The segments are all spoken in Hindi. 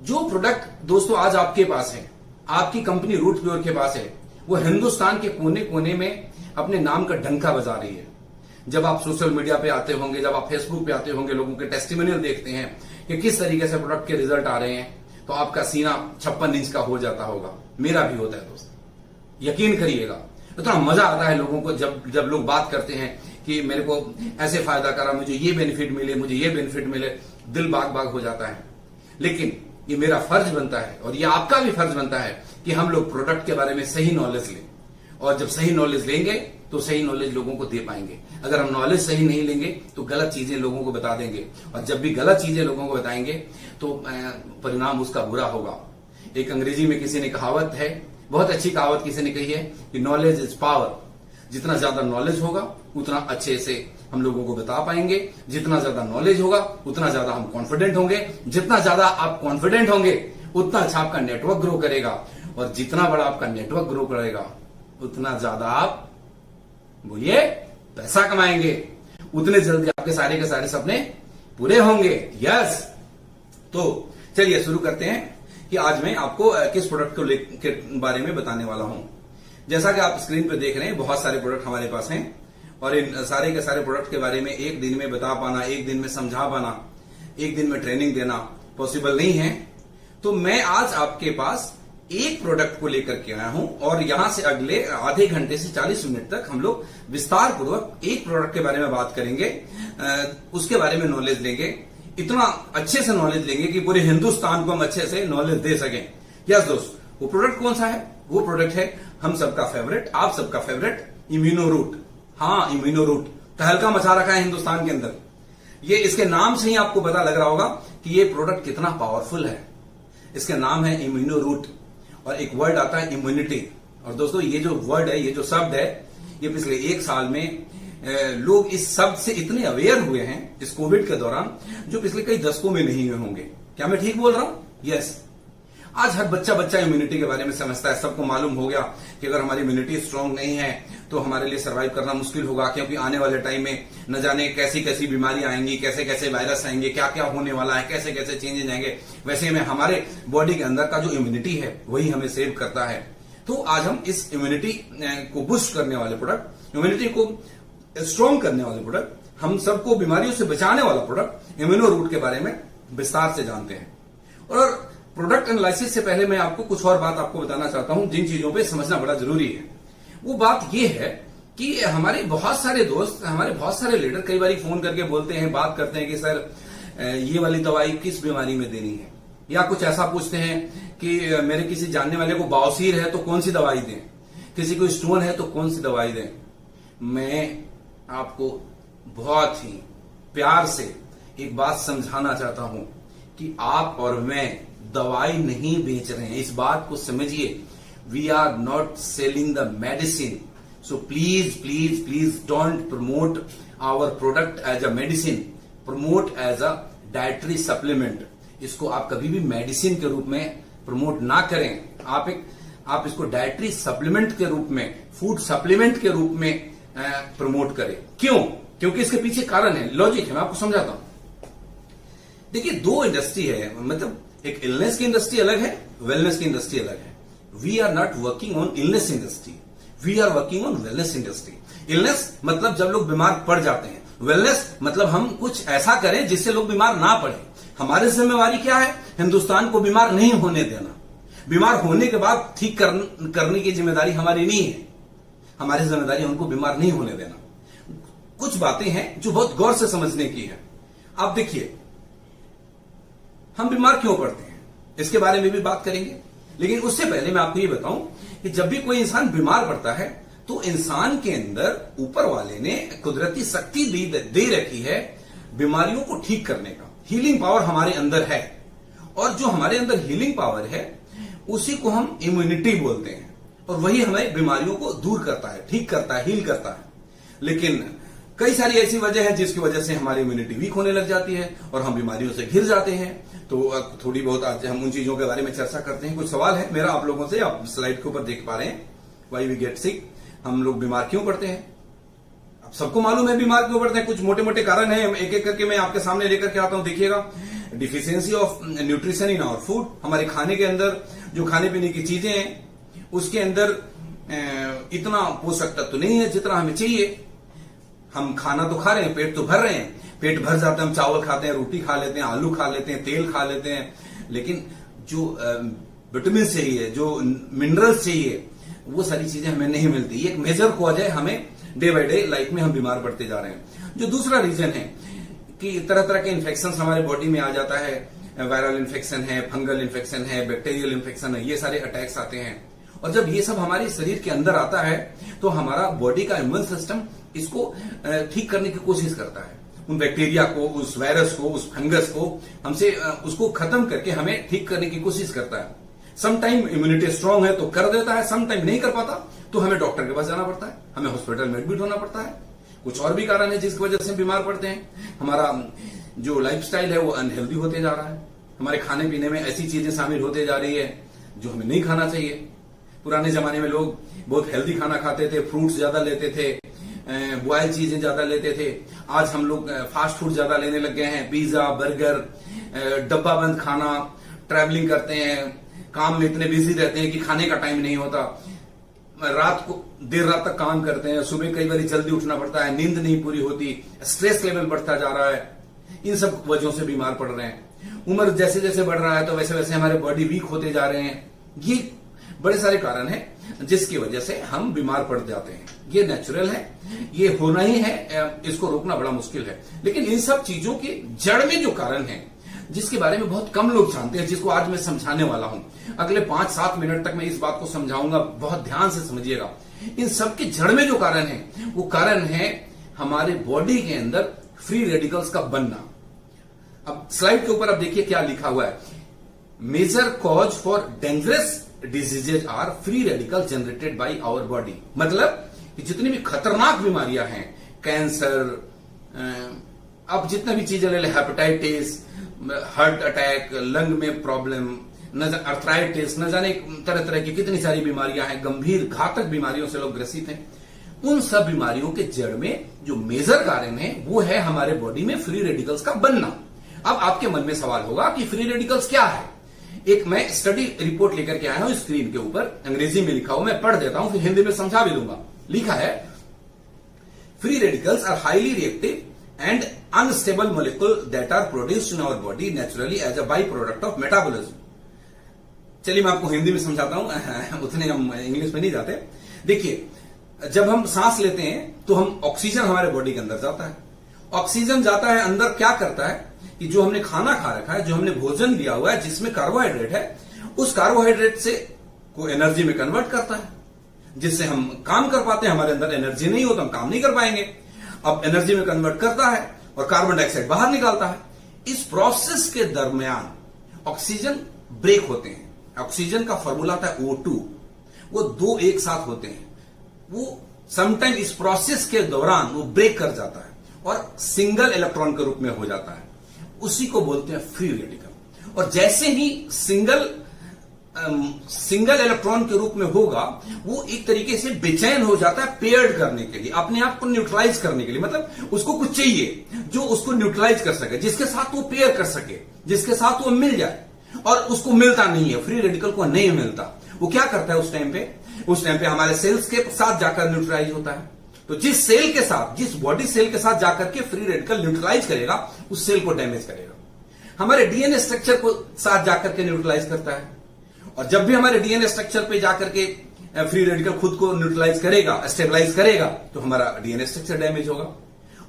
जो प्रोडक्ट दोस्तों आज आपके पास है, आपकी कंपनी रूट प्योर के पास है, वो हिंदुस्तान के कोने कोने में अपने नाम का डंका बजा रही है। जब आप सोशल मीडिया पे आते होंगे, जब आप फेसबुक पे आते होंगे, लोगों के टेस्टिमोनियल देखते हैं कि किस तरीके से प्रोडक्ट के रिजल्ट आ रहे हैं, तो आपका सीना 56 इंच का हो जाता होगा। मेरा भी होता है दोस्त, यकीन करिएगा। इतना मजा आता है लोगों को जब लोग बात करते हैं कि मेरे को ऐसे फायदा करा, मुझे ये बेनिफिट मिले, मुझे ये बेनिफिट मिले, दिल बाग बाग हो जाता है। लेकिन ये मेरा फर्ज बनता है और ये आपका भी फर्ज बनता है कि हम लोग प्रोडक्ट के बारे में सही नॉलेज लें, और जब सही नॉलेज लेंगे तो सही नॉलेज लोगों को दे पाएंगे। अगर हम नॉलेज सही नहीं लेंगे तो गलत चीजें लोगों को बता देंगे, और जब भी गलत चीजें लोगों को बताएंगे तो परिणाम उसका बुरा होगा। एक अंग्रेजी में किसी ने कहावत है, बहुत अच्छी कहावत किसी ने कही है कि नॉलेज इज पावर। जितना ज्यादा नॉलेज होगा उतना अच्छे से हम लोगों को बता पाएंगे, जितना ज्यादा नॉलेज होगा उतना ज्यादा हम कॉन्फिडेंट होंगे, जितना ज्यादा आप कॉन्फिडेंट होंगे उतना अच्छा आपका नेटवर्क ग्रो करेगा, और जितना बड़ा आपका नेटवर्क ग्रो करेगा उतना ज्यादा आप बोलिए पैसा कमाएंगे, उतने जल्दी आपके सारे के सारे सपने पूरे होंगे। यस, तो चलिए शुरू करते हैं कि आज मैं आपको किस प्रोडक्ट के बारे में बताने वाला हूं। जैसा कि आप स्क्रीन पर देख रहे हैं, बहुत सारे प्रोडक्ट हमारे पास हैं, और इन सारे के सारे प्रोडक्ट के बारे में एक दिन में बता पाना, एक दिन में समझा पाना, एक दिन में ट्रेनिंग देना पॉसिबल नहीं है। तो मैं आज आपके पास एक प्रोडक्ट को लेकर के आया हूं, और यहां से अगले आधे घंटे से 40 मिनट तक हम लोग विस्तार पूर्वक एक प्रोडक्ट के बारे में बात करेंगे, उसके बारे में नॉलेज लेंगे, इतना अच्छे से नॉलेज लेंगे कि पूरे हिंदुस्तान को हम अच्छे से नॉलेज दे सकें। यस दोस्त, वो प्रोडक्ट कौन सा है? वो प्रोडक्ट है हम सबका फेवरेट, आप सबका फेवरेट इम्यूनो रूट। हाँ, इम्यूनो रूट तहलका मचा रखा है हिंदुस्तान के अंदर। ये इसके नाम से ही आपको पता लग रहा होगा कि ये प्रोडक्ट कितना पावरफुल है। इसका नाम है इम्यूनो रूट, और एक वर्ड आता है इम्यूनिटी। और दोस्तों ये जो वर्ड है, ये जो शब्द है, ये पिछले एक साल में लोग इस शब्द से इतने अवेयर हुए हैं इस कोविड के दौरान, जो पिछले कई दशकों में नहीं हुए होंगे। क्या मैं ठीक बोल रहा हूं? यस। आज हर बच्चा इम्यूनिटी के बारे में समझता है। सबको मालूम हो गया कि अगर हमारी इम्यूनिटी स्ट्रांग नहीं है तो हमारे लिए सर्वाइव करना मुश्किल होगा, क्योंकि आने वाले टाइम में न जाने कैसी कैसी बीमारी आएंगी, कैसे कैसे वायरस आएंगे, क्या क्या होने वाला है, कैसे कैसे चेंजेस आएंगे। वैसे में हमारे बॉडी के अंदर का जो इम्यूनिटी है वही हमें सेव करता है। तो आज हम इस इम्यूनिटी को बूस्ट करने वाले प्रोडक्ट, इम्यूनिटी को स्ट्रांग करने वाले प्रोडक्ट, हम सबको बीमारियों से बचाने वाला प्रोडक्ट इम्यूनो रूट के बारे में विस्तार से जानते हैं। और प्रोडक्ट एनालिसिस से पहले मैं आपको कुछ और बात आपको बताना चाहता हूं, जिन चीजों पे समझना बड़ा जरूरी है। वो बात ये है कि हमारे बहुत सारे दोस्त, हमारे बहुत सारे लीडर कई बार फोन करके बोलते हैं, बात करते हैं कि सर ये वाली दवाई किस बीमारी में देनी है, या कुछ ऐसा पूछते हैं कि मेरे किसी जानने वाले को बवासीर है तो कौन सी दवाई दें, किसी को स्टोन है तो कौन सी दवाई दें। मैं आपको बहुत ही प्यार से एक बात समझाना चाहता हूं कि आप और मैं दवाई नहीं बेच रहे हैं, इस बात को समझिए। We are not selling the medicine, so please please please don't promote our product as a medicine, promote as a dietary supplement. इसको आप कभी भी मेडिसिन के रूप में प्रमोट ना करें। आप इसको डाइटरी सप्लीमेंट के रूप में, फूड सप्लीमेंट के रूप में प्रमोट करें। क्यों? क्योंकि इसके पीछे कारण है, लॉजिक है, मैं आपको समझाता हूं। देखिए, दो इंडस्ट्री है, मतलब एक इलनेस की इंडस्ट्री अलग है, वेलनेस की इंडस्ट्री अलग है। We are not working on illness industry, we are working on wellness industry. Illness मतलब जब लोग बीमार पड़ जाते हैं, वेलनेस मतलब हम कुछ ऐसा करें जिससे लोग बीमार ना पड़े। हमारी जिम्मेवारी क्या है? हिंदुस्तान को बीमार नहीं होने देना। बीमार होने के बाद ठीक करने की जिम्मेदारी हमारी नहीं है, हमारी जिम्मेदारी उनको बीमार नहीं होने देना। कुछ बातें हैं जो बहुत गौर से समझने की है। आप देखिए, हम बीमार क्यों पड़ते हैं इसके बारे में भी बात करेंगे, लेकिन उससे पहले मैं आपको ये बताऊं कि जब भी कोई इंसान बीमार पड़ता है तो इंसान के अंदर ऊपर वाले ने कुदरती शक्ति दे रखी है बीमारियों को ठीक करने का। हीलिंग पावर हमारे अंदर है, और जो हमारे अंदर हीलिंग पावर है उसी को हम इम्यूनिटी बोलते हैं, और वही हमें बीमारियों को दूर करता है, ठीक करता है, हील करता है। लेकिन कई सारी ऐसी वजह है जिसकी वजह से हमारी इम्यूनिटी वीक होने लग जाती है और हम बीमारियों से घिर जाते हैं। तो थोड़ी बहुत आज हम उन चीजों के बारे में चर्चा करते हैं। कुछ सवाल है मेरा आप लोगों से, आप स्लाइड के ऊपर देख पा रहे हैं, वाई वी गेट सिक, हम लोग बीमार क्यों पड़ते हैं। अब सबको मालूम है बीमार क्यों पड़ते हैं, कुछ मोटे मोटे कारण है, एक एक करके मैं आपके सामने लेकर के आता हूं। देखिएगा, deficiency of nutrition in our food, हमारे खाने के अंदर जो खाने पीने की चीजें हैं उसके अंदर इतना पोषक तत्व नहीं है जितना हमें चाहिए। हम खाना तो खा रहे हैं, पेट तो भर रहे हैं, पेट भर जाता है, हम चावल खाते हैं, रोटी खा लेते हैं, आलू खा लेते हैं, तेल खा लेते हैं, लेकिन जो विटामिन चाहिए, जो मिनरल्स चाहिए, वो सारी चीजें हमें नहीं मिलती। ये एक मेजर कॉज है, हमें डे बाय डे लाइफ में हम बीमार पड़ते जा रहे हैं। जो दूसरा रीजन है कि तरह तरह के इन्फेक्शन हमारे बॉडी में आ जाता है, वायरल इन्फेक्शन है, फंगल इन्फेक्शन है, बैक्टीरियल इन्फेक्शन है, ये सारे अटैक्स आते हैं। और जब ये सब हमारे शरीर के अंदर आता है तो हमारा बॉडी का इम्यून सिस्टम इसको ठीक करने की कोशिश करता है, उन बैक्टीरिया को, उस वायरस को, उस फंगस को हमसे उसको खत्म करके हमें ठीक करने की कोशिश करता है। सम टाइम इम्यूनिटी स्ट्रांग है तो कर देता है, सम टाइम नहीं कर पाता तो हमें डॉक्टर के पास जाना पड़ता है, हमें हॉस्पिटल में एडमिट होना पड़ता है। कुछ और भी कारण है जिसकी वजह से बीमार पड़ते हैं। हमारा जो लाइफस्टाइल है वो अनहेल्दी होते जा रहा है, हमारे खाने पीने में ऐसी चीजें शामिल होते जा रही है जो हमें नहीं खाना चाहिए। पुराने जमाने में लोग बहुत हेल्दी खाना खाते थे, फ्रूट्स ज्यादा लेते थे, बॉयल चीजें ज्यादा लेते थे। आज हम लोग फास्ट फूड ज्यादा लेने लग गए हैं, पिज्जा, बर्गर, डब्बा बंद खाना, ट्रैवलिंग करते हैं, काम में इतने बिजी रहते हैं कि खाने का टाइम नहीं होता, रात को देर रात तक काम करते हैं, सुबह कई बार जल्दी उठना पड़ता है, नींद नहीं पूरी होती, स्ट्रेस लेवल बढ़ता जा रहा है। इन सब वजहों से बीमार पड़ रहे हैं। उम्र जैसे जैसे बढ़ रहा है तो वैसे वैसे हमारे बॉडी वीक होते जा रहे हैं। ये बड़े सारे कारण हैं जिसकी वजह से हम बीमार पड़ जाते हैं। ये नेचुरल है, ये होना ही है, इसको रोकना बड़ा मुश्किल है। लेकिन इन सब चीजों के जड़ में जो कारण है जिसके बारे में बहुत कम लोग जानते हैं, जिसको आज मैं समझाने वाला हूं, अगले 5-7 मिनट तक मैं इस बात को समझाऊंगा, बहुत ध्यान से समझिएगा। इन सब के जड़ में जो कारण है वो कारण है हमारे बॉडी के अंदर फ्री रेडिकल्स का बनना। अब स्लाइड के ऊपर अब देखिए क्या लिखा हुआ है, major cause for dangerous diseases are free radical generated by our body. मतलब कि जितनी भी खतरनाक बीमारियां हैं, कैंसर, अब जितने भी चीजें ले लें, हेपेटाइटिस, हार्ट अटैक, लंग में प्रॉब्लम, अर्थराइटिस, न जाने तरह तरह की कितनी सारी बीमारियां हैं, गंभीर घातक बीमारियों से लोग ग्रसित हैं। उन सब बीमारियों के जड़ में जो मेजर कारण है वो है हमारे बॉडी में फ्री रेडिकल्स का बनना। अब आपके मन में सवाल होगा कि फ्री रेडिकल्स क्या है। एक मैं स्टडी रिपोर्ट लेकर के आया हूं, स्क्रीन के ऊपर अंग्रेजी में लिखा हुआ, मैं पढ़ देता हूं, फिर हिंदी में समझा भी दूंगा। लिखा है, free radicals are highly reactive and unstable molecule that are produced in our body naturally as a by product of metabolism. चलिए मैं आपको हिंदी में समझाता हूं, उतने हम इंग्लिश में नहीं जाते। देखिए, जब हम सांस लेते हैं तो हम ऑक्सीजन हमारे बॉडी के अंदर जाता है। ऑक्सीजन जाता है अंदर, क्या करता है कि जो हमने खाना खा रखा है, जो हमने भोजन लिया हुआ है जिसमें कार्बोहाइड्रेट है, उस कार्बोहाइड्रेट से को एनर्जी में कन्वर्ट करता है, जिससे हम काम कर पाते हैं। हमारे अंदर एनर्जी नहीं हो तो हम काम नहीं कर पाएंगे। अब एनर्जी में कन्वर्ट करता है और कार्बन डाइऑक्साइड बाहर निकालता है। इस प्रोसेस के दरमियान ऑक्सीजन ब्रेक होते हैं। ऑक्सीजन का फॉर्मूला था O2, वो 2 एक साथ होते हैं। वो समटाइम इस प्रोसेस के दौरान वो ब्रेक कर जाता है और सिंगल इलेक्ट्रॉन के रूप में हो जाता है, उसी को बोलते हैं फ्री रेडिकल। और जैसे ही सिंगल इलेक्ट्रॉन के रूप में होगा, वो एक तरीके से बेचैन हो जाता है पेयर्ड करने के लिए, अपने आप को न्यूट्रलाइज करने के लिए। मतलब उसको कुछ चाहिए जो उसको न्यूट्रलाइज कर सके, जिसके साथ वो पेयर कर सके, जिसके साथ वो मिल जाए, और उसको मिलता नहीं है, फ्री रेडिकल को नहीं मिलता। वो क्या करता है उस टाइम पे हमारे सेल्स के साथ जाकर न्यूट्रलाइज होता है। तो जिस सेल के साथ, जिस बॉडी सेल के साथ जाकर के फ्री रेडिकल न्यूट्रलाइज करेगा, उस सेल को डैमेज करेगा। हमारे डीएनए स्ट्रक्चर को साथ जाकर के न्यूट्रलाइज करता है, और जब भी हमारे डीएनए स्ट्रक्चर पे जाकर के फ्री रेडिकल खुद को न्यूट्रलाइज करेगा, स्टेबलाइज करेगा, तो हमारा डीएनए स्ट्रक्चर डैमेज होगा।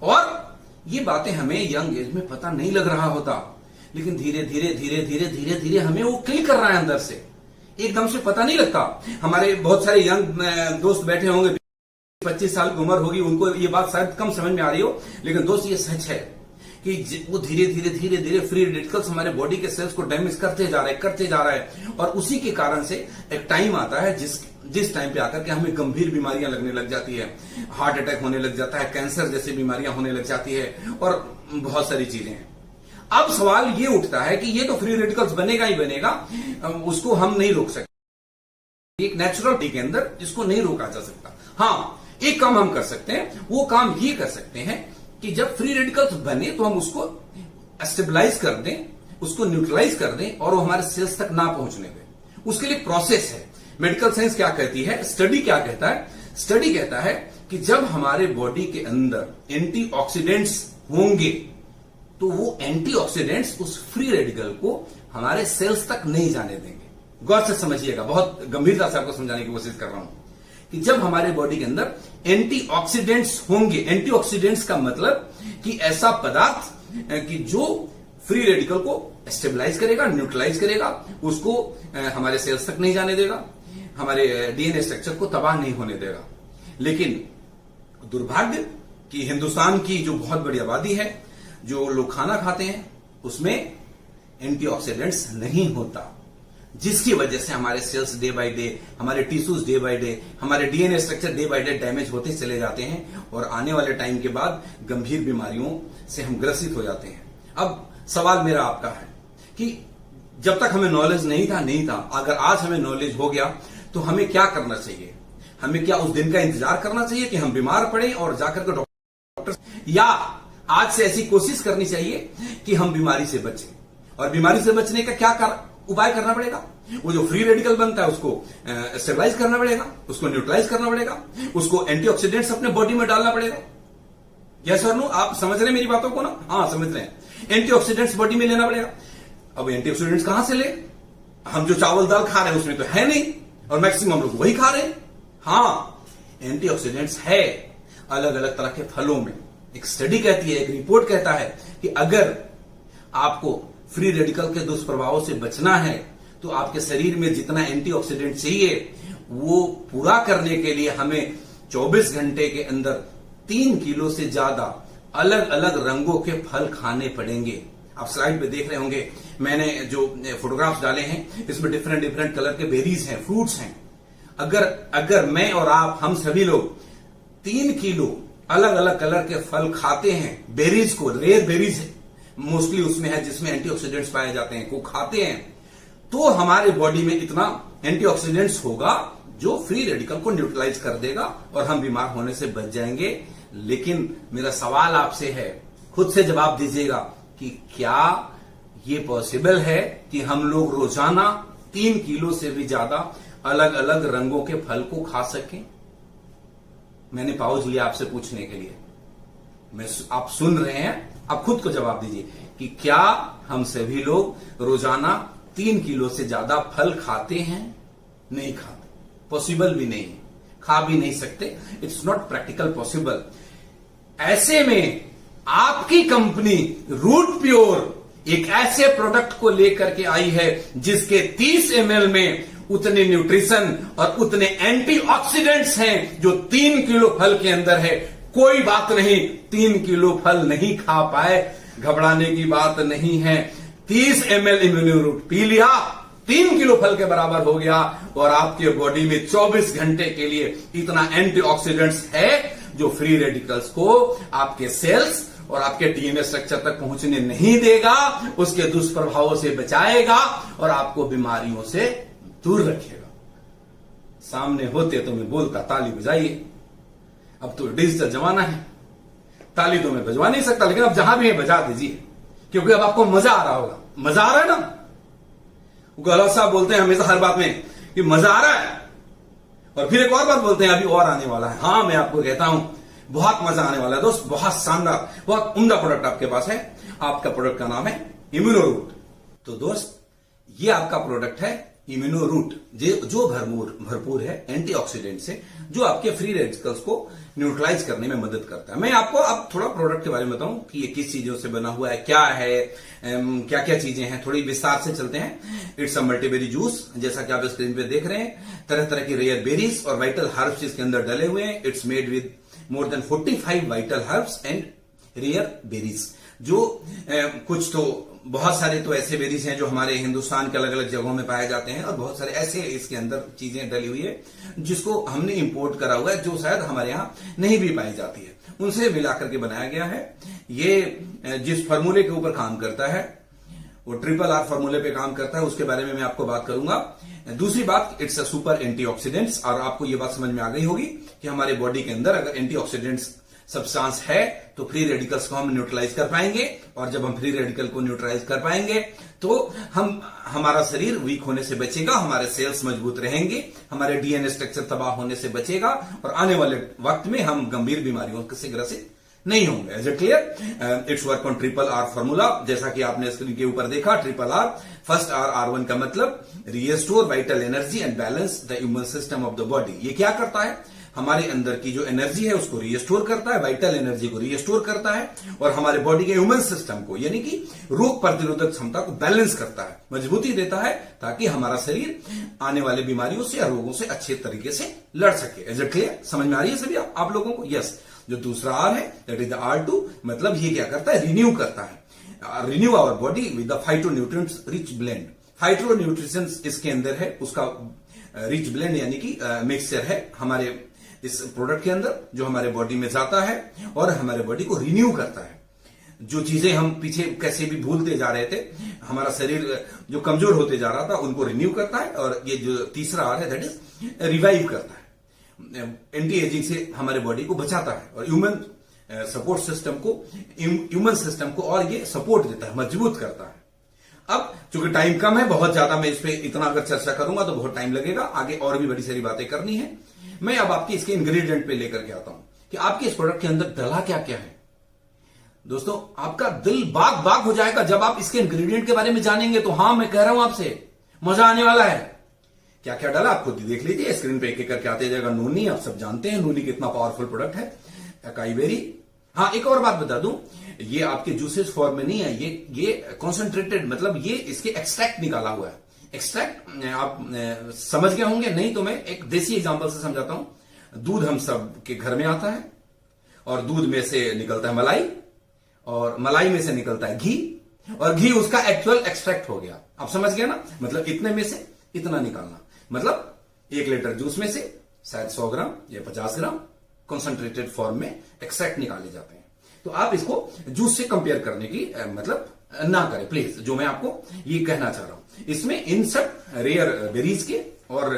और ये बातें हमें यंग एज में पता नहीं लग रहा होता, लेकिन धीरे धीरे धीरे धीरे धीरे धीरे हमें वो क्लिक कर रहा है अंदर से, एकदम से पता नहीं लगता। हमारे बहुत सारे यंग दोस्त बैठे होंगे, 25 साल की उम्र होगी, उनको ये बात शायद कम समझ में आ रही हो, लेकिन दोस्त ये सच है कि वो धीरे धीरे धीरे धीरे फ्री रेडिकल्स हमारे बॉडी के सेल्स को डैमेज करते जा रहे हैं। और उसी के कारण से एक टाइम आता है जिस टाइम पे आकर के हमें गंभीर बीमारियां लगने लग जाती है, हार्ट अटैक होने लग जाता है, कैंसर जैसी बीमारियां होने लग जाती है, और बहुत सारी चीजें हैं। अब सवाल ये उठता है कि ये तो फ्री रेडिकल्स बनेगा ही बनेगा, उसको हम नहीं रोक सकते। एक नेचुरल के अंदर इसको नहीं रोका जा सकता। हाँ, एक काम हम कर सकते हैं, वो काम ये कर सकते हैं कि जब फ्री रेडिकल्स बने तो हम उसको स्टेबलाइज कर दें, उसको न्यूट्रलाइज कर दें और वो हमारे सेल्स तक ना पहुंचने दें। उसके लिए प्रोसेस है। मेडिकल साइंस क्या कहती है, स्टडी क्या कहता है? स्टडी कहता है कि जब हमारे बॉडी के अंदर एंटीऑक्सीडेंट्स होंगे तो वो एंटीऑक्सीडेंट्स उस फ्री रेडिकल को हमारे सेल्स तक नहीं जाने देंगे। गौर से समझिएगा, बहुत गंभीरता से आपको समझाने की कोशिश कर रहा हूं कि जब हमारे बॉडी के अंदर एंटीऑक्सीडेंट्स होंगे, एंटीऑक्सीडेंट्स का मतलब कि ऐसा पदार्थ कि जो फ्री रेडिकल को स्टेबलाइज करेगा, न्यूट्रलाइज करेगा, उसको हमारे सेल्स तक नहीं जाने देगा, हमारे डीएनए स्ट्रक्चर को तबाह नहीं होने देगा। लेकिन दुर्भाग्य कि हिंदुस्तान की जो बहुत बड़ी आबादी है, जो लोग खाना खाते हैं, उसमें एंटीऑक्सीडेंट्स नहीं होता, जिसकी वजह से हमारे सेल्स डे बाय डे, हमारे टिश्यूज डे बाय डे, हमारे DNA structure day by day damage होते चले जाते हैं और आने वाले टाइम के बाद गंभीर बीमारियों से हम ग्रसित हो जाते हैं। अब सवाल मेरा आपका है कि जब तक हमें नॉलेज नहीं था, अगर आज हमें नॉलेज हो गया तो हमें क्या करना चाहिए? हमें क्या उस दिन का इंतजार करना चाहिए कि हम बीमार पड़े और जाकर के डॉक्टर, या आज से ऐसी कोशिश करनी चाहिए कि हम बीमारी से बचें? और बीमारी से बचने का क्या उपाय करना पड़ेगा? वो जो फ्री रेडिकल बनता है उसको स्टेबलाइज करना पड़ेगा, उसको न्यूट्रलाइज करना पड़ेगा, उसको एंटीऑक्सीडेंट्स अपने बॉडी में डालना पड़ेगा। यस और नो? आप समझ रहे हैं मेरी बातों को ना? हाँ, समझ रहे हैं। एंटीऑक्सीडेंट्स बॉडी में लेना पड़ेगा। अब एंटीऑक्सीडेंट्स कहां से ले? हम जो चावल दाल खा रहे हैं उसमें तो है नहीं, और मैक्सिमम लोग वही खा रहे हैं। हाँ, एंटीऑक्सीडेंट्स है अलग अलग तरह के फलों में। एक स्टडी कहती है, एक रिपोर्ट कहता है कि अगर आपको फ्री रेडिकल के दुष्प्रभावों से बचना है तो आपके शरीर में जितना एंटीऑक्सीडेंट चाहिए वो पूरा करने के लिए हमें 24 घंटे के अंदर 3 किलो से ज्यादा अलग अलग रंगों के फल खाने पड़ेंगे। आप स्लाइड पे देख रहे होंगे, मैंने जो फोटोग्राफ्स डाले हैं इसमें डिफरेंट डिफरेंट कलर के बेरीज हैं, फ्रूट्स हैं। अगर मैं और आप, हम सभी लोग 3 किलो अलग अलग कलर के फल खाते हैं, बेरीज को, रेयर बेरीज मोस्टली उसमें है जिसमें एंटीऑक्सीडेंट्स पाए जाते हैं, को खाते हैं, तो हमारे बॉडी में इतना एंटीऑक्सीडेंट्स होगा जो फ्री रेडिकल को न्यूट्रलाइज कर देगा और हम बीमार होने से बच जाएंगे। लेकिन मेरा सवाल आपसे है, खुद से जवाब दीजिएगा कि क्या ये पॉसिबल है कि हम लोग रोजाना 3 किलो से भी ज्यादा अलग अलग रंगों के फल को खा सकें? मैंने पॉज लिया आपसे पूछने के लिए। आप सुन रहे हैं, आप खुद को जवाब दीजिए कि क्या हम सभी लोग रोजाना 3 किलो से ज्यादा फल खाते हैं? नहीं खाते, पॉसिबल भी नहीं, खा भी नहीं सकते। It's not practical possible. ऐसे में आपकी कंपनी रूट प्योर एक ऐसे प्रोडक्ट को लेकर के आई है जिसके 30 ml में उतने न्यूट्रिशन और उतने एंटीऑक्सीडेंट्स हैं जो 3 किलो फल के अंदर है। कोई बात नहीं, 3 किलो फल नहीं खा पाए, घबराने की बात नहीं है। 30 ml इम्यूनोरूट पी लिया, 3 किलो फल के बराबर हो गया और आपके बॉडी में 24 घंटे के लिए इतना एंटीऑक्सीडेंट्स है जो फ्री रेडिकल्स को आपके सेल्स और आपके डीएनए स्ट्रक्चर तक पहुंचने नहीं देगा, उसके दुष्प्रभावों से बचाएगा और आपको बीमारियों से दूर रखेगा। सामने होते तो मैं बोलता ताली बजाइए। अब तो डिजिटल जमाना है, ताली तो मैं बजवा नहीं सकता, लेकिन अब जहां भी है बजा दीजिए, क्योंकि अब आपको मजा आ रहा होगा। मजा आ रहा है ना? गौरव साहब बोलते हैं हमेशा हर बात में कि मजा आ रहा है, और फिर एक और बात बोलते हैं अभी और आने वाला है। हाँ, मैं आपको कहता हूं बहुत मजा आने वाला है दोस्त, बहुत शानदार, बहुत उम्दा प्रोडक्ट आपके पास है। आपका प्रोडक्ट का नाम है इम्यूनोरूट। तो दोस्त, ये आपका प्रोडक्ट है इम्यूनोरूट, जो भरपूर है एंटीऑक्सीडेंट से, जो आपके फ्री रेडिकल्स को न्यूट्रलाइज करने में मदद करता है। मैं आपको अब थोड़ा प्रोडक्ट के बारे में बताऊं कि ये किस चीजों से बना हुआ है, क्या है, क्या क्या चीजें हैं, थोड़ी विस्तार से चलते हैं। इट्स अ मल्टीबेरी जूस, जैसा कि आप स्क्रीन पे देख रहे हैं। तरह तरह की रेयर बेरीज और वाइटल हर्ब्स इसके अंदर डले हुए हैं। It's made with more than 45 vital herbs and rare berries, जो कुछ तो बहुत सारे तो ऐसे बेरीज हैं जो हमारे हिंदुस्तान के अलग अलग जगहों में पाए जाते हैं, और बहुत सारे ऐसे इसके अंदर चीजें डली हुई है जिसको हमने इंपोर्ट करा हुआ है, जो शायद हमारे यहाँ नहीं भी पाई जाती है, उनसे मिलाकर के बनाया गया है। ये जिस फार्मूले के ऊपर काम करता है वो RRR फार्मूले पे काम करता है, उसके बारे में मैं आपको बात करूंगा। दूसरी बात, इट्स अ सुपर एंटीऑक्सीडेंट्स, और आपको ये बात समझ में आ गई होगी कि हमारे बॉडी के अंदर अगर एंटीऑक्सीडेंट्स सब्सटेंस है तो फ्री रेडिकल्स को हम न्यूट्रलाइज कर पाएंगे, और जब हम फ्री रेडिकल को न्यूट्रलाइज कर पाएंगे तो हमारा शरीर वीक होने से बचेगा, हमारे सेल्स मजबूत रहेंगे, हमारे डीएनए स्ट्रक्चर तबाह होने से बचेगा और आने वाले वक्त में हम गंभीर बीमारियों से ग्रसित नहीं होंगे। Is it clear? It's work on triple R formula, जैसा कि आपने स्क्रीन के ऊपर देखा। Triple R, first are, R1 का मतलब restore vital energy and balance the immune system of the body. ये क्या करता है? हमारे अंदर की जो एनर्जी है उसको रिस्टोर करता है, वाइटल एनर्जी को रिस्टोर करता है और हमारे बॉडी के इम्यून सिस्टम को यानी कि रोग प्रतिरोधक क्षमता को बैलेंस करता है, मजबूती देता है, ताकि हमारा शरीर आने वाले बीमारियों से या रोगों से अच्छे तरीके से लड़ सके। Is it clear? समझ में आ रही है सभी आप लोगों को? यस। जो दूसरा आर है दैट इज द R2, मतलब ये क्या करता है? रिन्यू करता है, renew our body with the phytonutrients rich blend. Phytonutrients इसके अंदर है, उसका रिच ब्लेंड यानी कि मिक्सचर है हमारे इस प्रोडक्ट के अंदर, जो हमारे बॉडी में जाता है और हमारे बॉडी को रिन्यू करता है। जो चीजें हम पीछे कैसे भी भूलते जा रहे थे, हमारा शरीर जो कमजोर होते जा रहा था, उनको रिन्यू करता है। और ये जो तीसरा आर है दैट इज रिवाइव करता है, एंटी एजिंग से हमारे बॉडी को बचाता है और ह्यूमन सपोर्ट सिस्टम को, ह्यूमन सिस्टम को और ये सपोर्ट देता है, मजबूत करता है। अब चूंकि टाइम कम है, बहुत ज्यादा मैं इस पे इतना अगर चर्चा करूंगा तो बहुत टाइम लगेगा, आगे और भी बड़ी सारी बातें करनी है। मैं अब आपकी इसके इंग्रेडिएंट पे लेकर के आता हूं कि आपके इस प्रोडक्ट के अंदर डला क्या क्या है। दोस्तों, आपका दिल बाग बाग हो जाएगा जब आप इसके इंग्रेडिएंट के बारे में जानेंगे। तो हाँ, मैं कह रहा हूं आपसे, मजा आने वाला है। क्या क्या डाला आप खुद ही देख लीजिए, स्क्रीन पे एक एक करके आते जाएगा। नोनी, आप सब जानते हैं नोनी कितना पावरफुल प्रोडक्ट है। अकाई बेरी, हाँ एक और बात बता दूं, ये आपके जूसेस फॉर्म में नहीं है, ये कॉन्सेंट्रेटेड, मतलब ये इसके एक्सट्रैक्ट निकाला हुआ है। एक्सट्रैक्ट आप समझ गए होंगे, नहीं तो मैं एक देसी एग्जांपल से समझाता हूं। दूध हम सब के घर में आता है और दूध में से निकलता है मलाई, और मलाई में से निकलता है घी, और घी उसका एक्चुअल एक्सट्रैक्ट हो गया। आप समझ गए ना? मतलब इतने में से इतना निकालना, मतलब 1 लीटर जूस में से शायद 100 ग्राम या 50 ग्राम कॉन्सेंट्रेटेड फॉर्म में एक्सट्रैक्ट निकाले जाते हैं। तो आप इसको जूस से कंपेयर करने की मतलब ना करें प्लीज, जो मैं आपको ये कहना चाह रहा हूं। इसमें इन सब रेयर बेरीज के और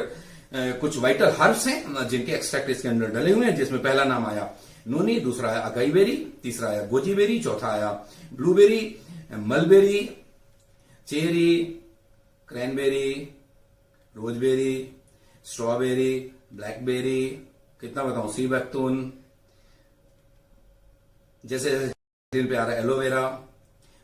कुछ वाइटल हर्ब्स हैं जिनके एक्सट्रैक्ट इसके अंदर डले हुए हैं, जिसमें पहला नाम आया नोनी, दूसरा आया अकाई बेरी, तीसरा आया गोजी बेरी, चौथा आया blueberry, mulberry, cherry, cranberry, roseberry, strawberry, blackberry, कितना बताऊं, सी बैक्टून, जैसे स्क्रीन पे आ रहा है aloe vera,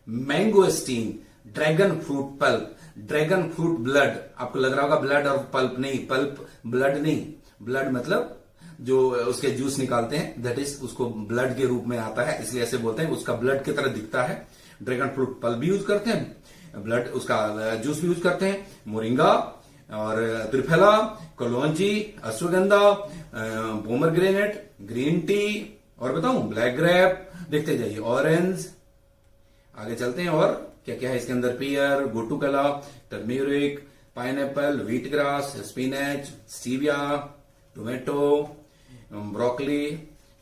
mango Stein, dragon fruit pulp, dragon fruit blood. आपको लग रहा होगा ब्लड और पल्प नहीं, पल्प ब्लड नहीं, ब्लड मतलब जो उसके जूस निकालते हैं दैट इज उसको ब्लड के रूप में आता है, इसलिए ऐसे बोलते हैं, उसका ब्लड की तरह दिखता है। ड्रैगन फ्रूट पल्प भी यूज करते हैं, ब्लड उसका जूस भी यूज करते हैं। मोरिंगा और त्रिफला, कलौंजी, अश्वगंधा, पोमरग्रेनेट, ग्रीन टी, और बताऊं ब्लैक ग्रेप, देखते जाइए, ऑरेंज, आगे चलते हैं और क्या क्या है इसके अंदर, pear, gotu kola, turmeric, pineapple, wheat grass, spinach, stevia, tomato, broccoli,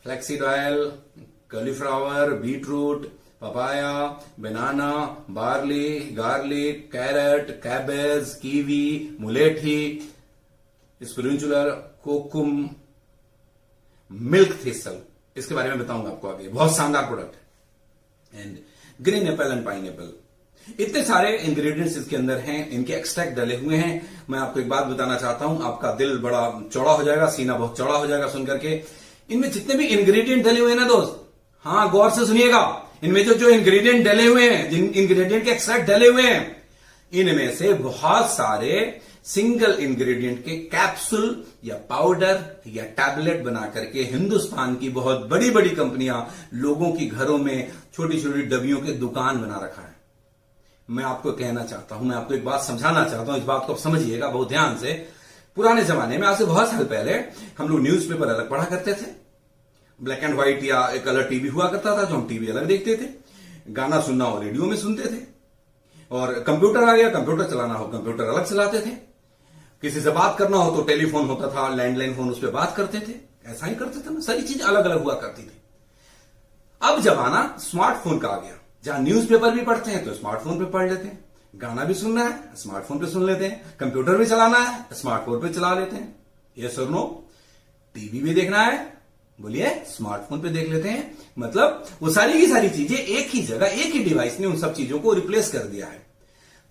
flaxseed oil, cauliflower, beetroot, papaya, banana, barley, garlic, carrot, cabbage, kiwi, mulethi, spirulina, kokum, milk thistle, इसके बारे में बताऊंगा आपको आगे। बहुत शानदार प्रोडक्ट है। And green Apple and pineapple, इतने सारे इंग्रेडिएंट्स इसके अंदर हैं, इनके एक्सट्रैक्ट डले हुए हैं। मैं आपको एक बात बताना चाहता हूं, आपका दिल बड़ा चौड़ा हो जाएगा, सीना बहुत चौड़ा हो जाएगा सुनकर के। इनमें जितने भी इंग्रेडिएंट डले हुए हैं ना दोस्त, हाँ गौर से सुनिएगा, इनमें जो इंग्रेडिएंट डले हुए हैं, जिन इंग्रेडिएंट के एक्सट्रैक्ट डले हुए हैं, इनमें से बहुत सारे सिंगल इंग्रेडिएंट के कैप्सूल या पाउडर या टैबलेट बना करके हिंदुस्तान की बहुत बड़ी बड़ी कंपनियां लोगों की घरों में छोटी छोटी डब्बियों के दुकान बना रखा है। मैं आपको कहना चाहता हूं, मैं आपको एक बात समझाना चाहता हूं, इस बात को आप समझिएगा बहुत ध्यान से। पुराने जमाने में, आज से बहुत साल पहले, हम लोग न्यूज़पेपर अलग पढ़ा करते थे, ब्लैक एंड व्हाइट या कलर टीवी हुआ करता था जो हम टीवी अलग देखते थे, गाना सुनना हो रेडियो में सुनते थे, और कंप्यूटर आ गया, कंप्यूटर चलाना हो कंप्यूटर अलग चलाते थे, किसी से बात करना हो तो टेलीफोन होता था, लैंडलाइन फोन, उस पर बात करते थे, ऐसा ही करते थे ना, सारी चीज अलग अलग हुआ करती थी। अब जमाना स्मार्टफोन का आ गया, जहां न्यूज़पेपर भी पढ़ते हैं तो स्मार्टफोन पे पढ़ लेते हैं, गाना भी सुनना है स्मार्टफोन पे सुन लेते हैं, कंप्यूटर भी चलाना है स्मार्टफोन पे चला लेते हैं, यस और नो, टीवी भी देखना है बोलिए स्मार्टफोन पे देख लेते हैं। मतलब वो सारी की सारी चीजें एक ही जगह, एक ही डिवाइस ने उन सब चीजों को रिप्लेस कर दिया है।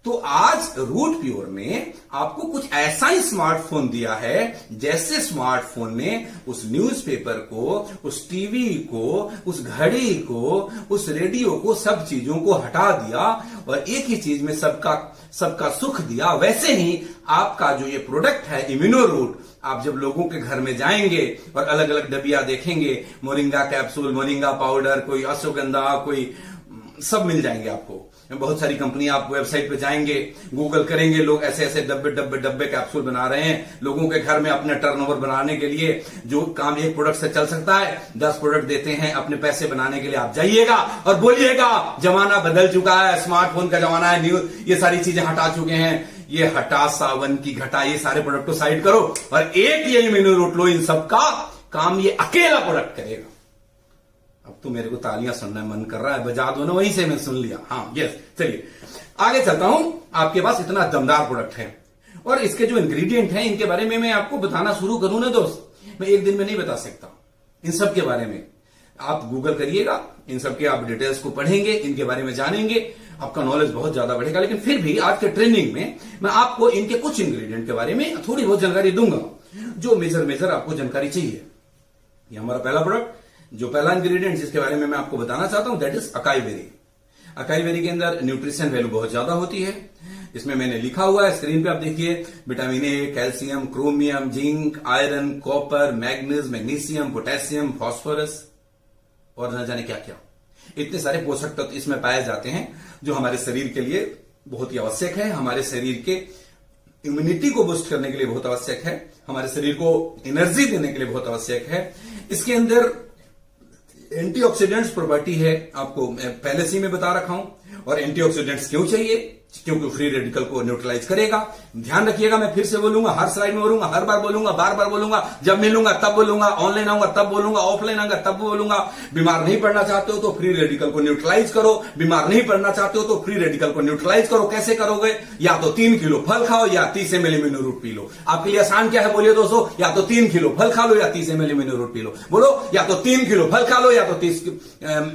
तो आज रूट प्योर ने आपको कुछ ऐसा ही स्मार्टफोन दिया है जैसे स्मार्टफोन ने उस न्यूज़पेपर को, उस टीवी को, उस घड़ी को, उस रेडियो को, सब चीजों को हटा दिया और एक ही चीज में सबका सुख दिया। वैसे ही आपका जो ये प्रोडक्ट है इम्यूनो रूट, आप जब लोगों के घर में जाएंगे और अलग अलग डबिया देखेंगे, मोरिंगा कैप्सूल, मोरिंगा पाउडर, कोई अश्वगंधा, कोई सब मिल जाएंगे आपको। बहुत सारी कंपनी, आप वेबसाइट पे जाएंगे, गूगल करेंगे, लोग ऐसे ऐसे डब्बे कैप्सूल बना रहे हैं लोगों के घर में अपने टर्नओवर बनाने के लिए। जो काम एक प्रोडक्ट से चल सकता है 10 प्रोडक्ट देते हैं अपने पैसे बनाने के लिए। आप जाइएगा और बोलिएगा जमाना बदल चुका है, स्मार्टफोन का जमाना है, न्यूज ये सारी चीजें हटा चुके हैं, ये हटा सावन की घटा, ये सारे प्रोडक्ट को साइड करो और एक ये इम्यूनो रूट लो। इन सबका काम ये अकेला प्रोडक्ट करेगा। अब तो मेरे को तालियां सुनना मन कर रहा है, बजा दो ना, वहीं से मैं सुन लिया। हाँ यस, चलिए आगे चलता हूं। आपके पास इतना दमदार प्रोडक्ट है और इसके जो इंग्रेडिएंट हैं इनके बारे में मैं आपको बताना शुरू करूं ना दोस्त, मैं एक दिन में नहीं बता सकता। इन सब के बारे में आप गूगल करिएगा, इन सब के आप डिटेल्स को पढ़ेंगे, इनके बारे में जानेंगे, आपका नॉलेज बहुत ज्यादा बढ़ेगा। लेकिन फिर भी आज के ट्रेनिंग में मैं आपको इनके कुछ इंग्रेडिएंट के बारे में थोड़ी बहुत जानकारी दूंगा, जो मेजर आपको जानकारी चाहिए। ये हमारा पहला प्रोडक्ट, जो पहला इंग्रेडिएंट जिसके बारे में मैं आपको बताना चाहता हूं that is acai berry. Acai berry के अंदर न्यूट्रिशन वैल्यू बहुत ज्यादा होती है। इसमें मैंने लिखा हुआ है, स्क्रीन पे आप देखिए, vitamin A, calcium, chromium, zinc, iron, copper, magnesium, potassium, phosphorus और न जाने क्या क्या, इतने सारे पोषक तत्व इसमें पाए जाते हैं जो हमारे शरीर के लिए बहुत ही आवश्यक है, हमारे शरीर के इम्यूनिटी को बूस्ट करने के लिए बहुत आवश्यक है, हमारे शरीर को एनर्जी देने के लिए बहुत आवश्यक है। इसके अंदर एंटीऑक्सीडेंट्स प्रॉपर्टी है, आपको पहले से ही मैं बता रखा हूं। और एंटीऑक्सीडेंट्स क्यों चाहिए? क्योंकि फ्री रेडिकल को न्यूट्रलाइज करेगा। ध्यान रखिएगा, मैं फिर से बोलूंगा, हर स्लाइड में बोलूंगा, हर बार बोलूंगा, बार बार बोलूंगा, जब मिलूंगा तब बोलूंगा, ऑनलाइन आऊंगा तब बोलूंगा, ऑफलाइन आऊंगा तब बोलूंगा। बीमार नहीं पड़ना चाहते हो तो फ्री रेडिकल को न्यूट्रलाइज करो, बीमार नहीं पड़ना चाहते हो तो फ्री रेडिकल को न्यूट्रलाइज करो। कैसे करोगे? या तो 3 किलो फल खाओ या 30 ml immuno root P low. आपके लिए आसान क्या है बोलिए दोस्तों? या तो 3 किलो फल खा लो या 30 ml immuno root P low. बोलो, या तो 3 किलो फल खा लो या तो 30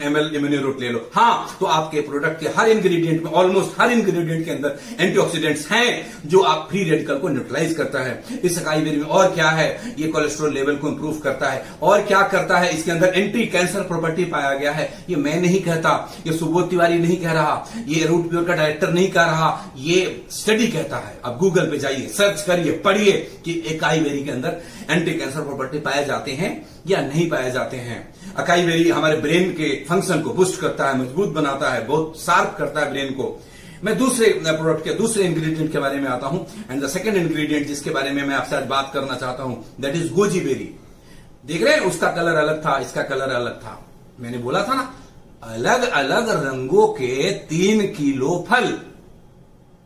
ml इम्यूनो रूट ले लो। हाँ, तो आपके प्रोडक्ट के हर इंग्रेडिएंट में, ऑलमोस्ट हर इंग्रेडिएंट के अंदर एंटीऑक्सीडेंट्स हैं जो आप फ्री रेडिकल को न्यूट्रलाइज करता है। इस अकाई बेरी में और क्या है? ये कोलेस्ट्रॉल लेवल को इंप्रूव करता है। और क्या करता है? इसके अंदर एंटी कैंसर प्रॉपर्टी पाया गया है। ये मैं नहीं कहता, ये सुबोध तिवारी नहीं कह रहा, ये रूट प्योर का डायरेक्टर नहीं कह रहा, ये स्टडी कहता है। आप गूगल पे जाइए, सर्च करिए, पढ़िए कि अकाई बेरी के अंदर एंटी कैंसर प्रॉपर्टी पाए जाते हैं या नहीं पाए जाते हैं। अकाई बेरी हमारे ब्रेन के फंक्शन को बूस्ट करता है, मजबूत बनाता है, बहुत शार्प करता है ब्रेन को। मैं दूसरे प्रोडक्ट के दूसरे इंग्रेडिएंट के बारे में आता हूं। एंड द सेकंड इंग्रेडिएंट जिसके बारे में मैं आपसे आज बात करना चाहता हूं दैट इज गोजी बेरी। देख रहे हैं, उसका कलर अलग था, इसका कलर अलग था। मैंने बोला था ना, अलग अलग रंगों के 3 किलो फल।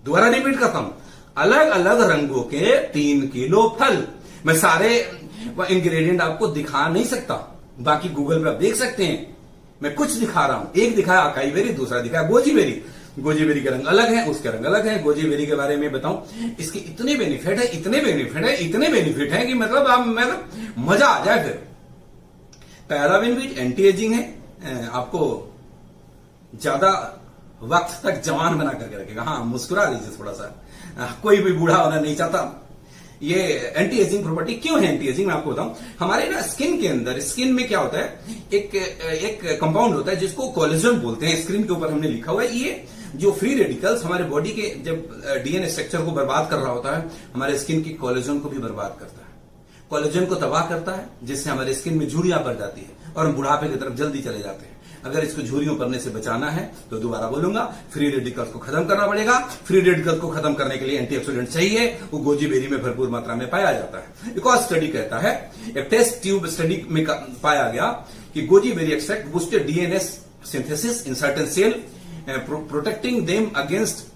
दोबारा रिपीट करता हूं, अलग अलग रंगों के 3 किलो फल। मैं सारे इंग्रेडिएंट आपको दिखा नहीं सकता, बाकी गूगल पे आप देख सकते हैं। मैं कुछ दिखा रहा हूं, एक दिखाया अकाई बेरी, दूसरा दिखाया गोजी बेरी। गोजी बेरी के रंग अलग है, उसके रंग अलग है। गोजी बेरी के बारे में बताऊं, इसके इतने बेनिफिट है, इतने बेनिफिट है कि मतलब मजा आ जाए। फिर पैराबिन भी एंटी एजिंग है, आपको ज्यादा वक्त तक जवान बना करके रखेगा। हाँ, मुस्कुरा दीजिए थोड़ा सा, कोई भी बूढ़ा होना नहीं चाहता। ये एंटी एजिंग प्रॉपर्टी क्यों है? एंटी एजिंग मैं आपको बताऊं, हमारे ना स्किन के अंदर, स्किन में क्या होता है, एक कंपाउंड होता है जिसको कोलेजन बोलते हैं। स्क्रीन के ऊपर हमने लिखा हुआ है। ये जो फ्री रेडिकल्स हमारे बॉडी के जब डीएनए स्ट्रक्चर को बर्बाद कर रहा होता है, हमारे स्किन की कोलेजन को भी बर्बाद करता है, कोलेजन को तबाह करता है, जिससे हमारे स्किन में झुर्रियां पड़ जाती है और हम बुढ़ापे की तरफ जल्दी चले जाते हैं। अगर इसको झुर्रियों पड़ने से बचाना है तो दोबारा बोलूंगा, फ्री रेडिकल्स को खत्म करना पड़ेगा। फ्री रेडिकल्स को खत्म करने के लिए एंटीऑक्सीडेंट चाहिए, वो गोजी बेरी में भरपूर मात्रा में पाया जाता है। एक और स्टडी कहता है, एक टेस्ट ट्यूब स्टडी में पाया गया कि goji berry extract boosted DNA synthesis in certain cell, protecting them against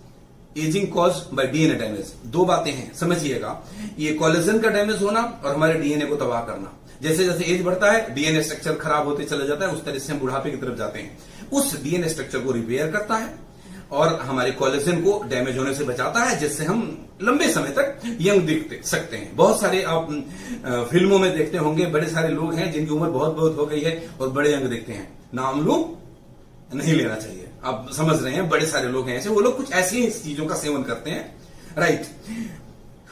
ageing cause by DNA damage. 2 बातें हैं, समझिएगा। ये कोलेजन का डैमेज होना और हमारे डीएनए को तबाह करना। जैसे जैसे एज बढ़ता है, डीएनए स्ट्रक्चर खराब होते चला जाता है, उस तरह से हम बुढ़ापे की तरफ जाते हैं। उस डीएनए स्ट्रक्चर को रिपेयर करता है और हमारे कोलेजन को डैमेज होने से बचाता है, जिससे हम लंबे समय तक यंग दिख सकते हैं। बहुत सारे आप फिल्मों में देखते होंगे, बड़े सारे लोग हैं जिनकी उम्र बहुत बहुत हो गई है और बड़े यंग दिखते हैं। नाम लो, नहीं लेना चाहिए। आप समझ रहे हैं, बड़े सारे लोग हैं ऐसे, वो लोग कुछ ऐसी ही चीजों का सेवन करते हैं, राइट।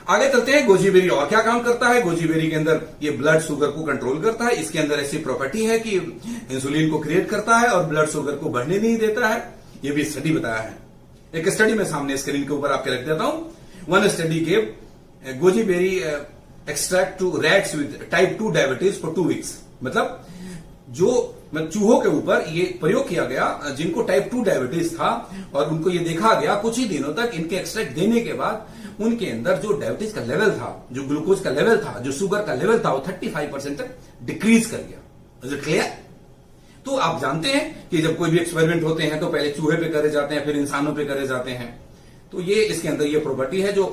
आगे चलते हैं। गोजी बेरी और क्या काम करता है। गोजी बेरी के अंदर ये ब्लड शुगर को कंट्रोल करता है। इसके अंदर ऐसी प्रॉपर्टी है कि इंसुलिन को क्रिएट करता है और ब्लड शुगर को बढ़ने नहीं देता है। ये भी स्टडी बताया है। एक स्टडी में सामने स्क्रीन के ऊपर आपके रख देता हूं। वन स्टडी के goji berry extract to rats with type 2 diabetes for 2 weeks. मतलब चूहों के ऊपर ये प्रयोग किया गया जिनको टाइप 2 डायबिटीज था, और उनको ये देखा गया कुछ ही दिनों तक इनके एक्सट्रैक्ट देने के बाद उनके अंदर जो डायबिटीज का लेवल था, जो ग्लूकोज का लेवल था, जो शुगर का लेवल था, वो 35% तक डिक्रीज कर गया। Is it clear? तो आप जानते हैं कि जब कोई भी एक्सपेरिमेंट होते हैं तो पहले चूहे पे करे जाते हैं, फिर इंसानों पे करे जाते हैं। तो ये इसके अंदर ये प्रॉपर्टी है जो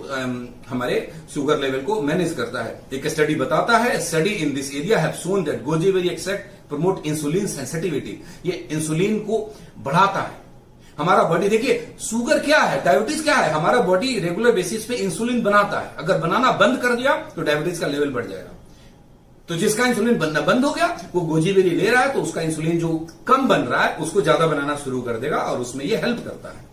हमारे शुगर लेवल को मैनेज करता है। एक स्टडी बताता है, study in this area have shown that goji berry extract promote insulin sensitivity. ये इंसुलिन को बढ़ाता है। हमारा बॉडी, देखिए शुगर क्या है, डायबिटीज क्या है, हमारा बॉडी रेगुलर बेसिस पे इंसुलिन बनाता है। अगर बनाना बंद कर दिया तो डायबिटीज का लेवल बढ़ जाएगा। तो जिसका इंसुलिन बनना बंद हो गया वो गोजी बेरी ले रहा है, तो उसका इंसुलिन जो कम बन रहा है उसको ज्यादा बनाना शुरू कर देगा, और उसमें ये हेल्प करता है।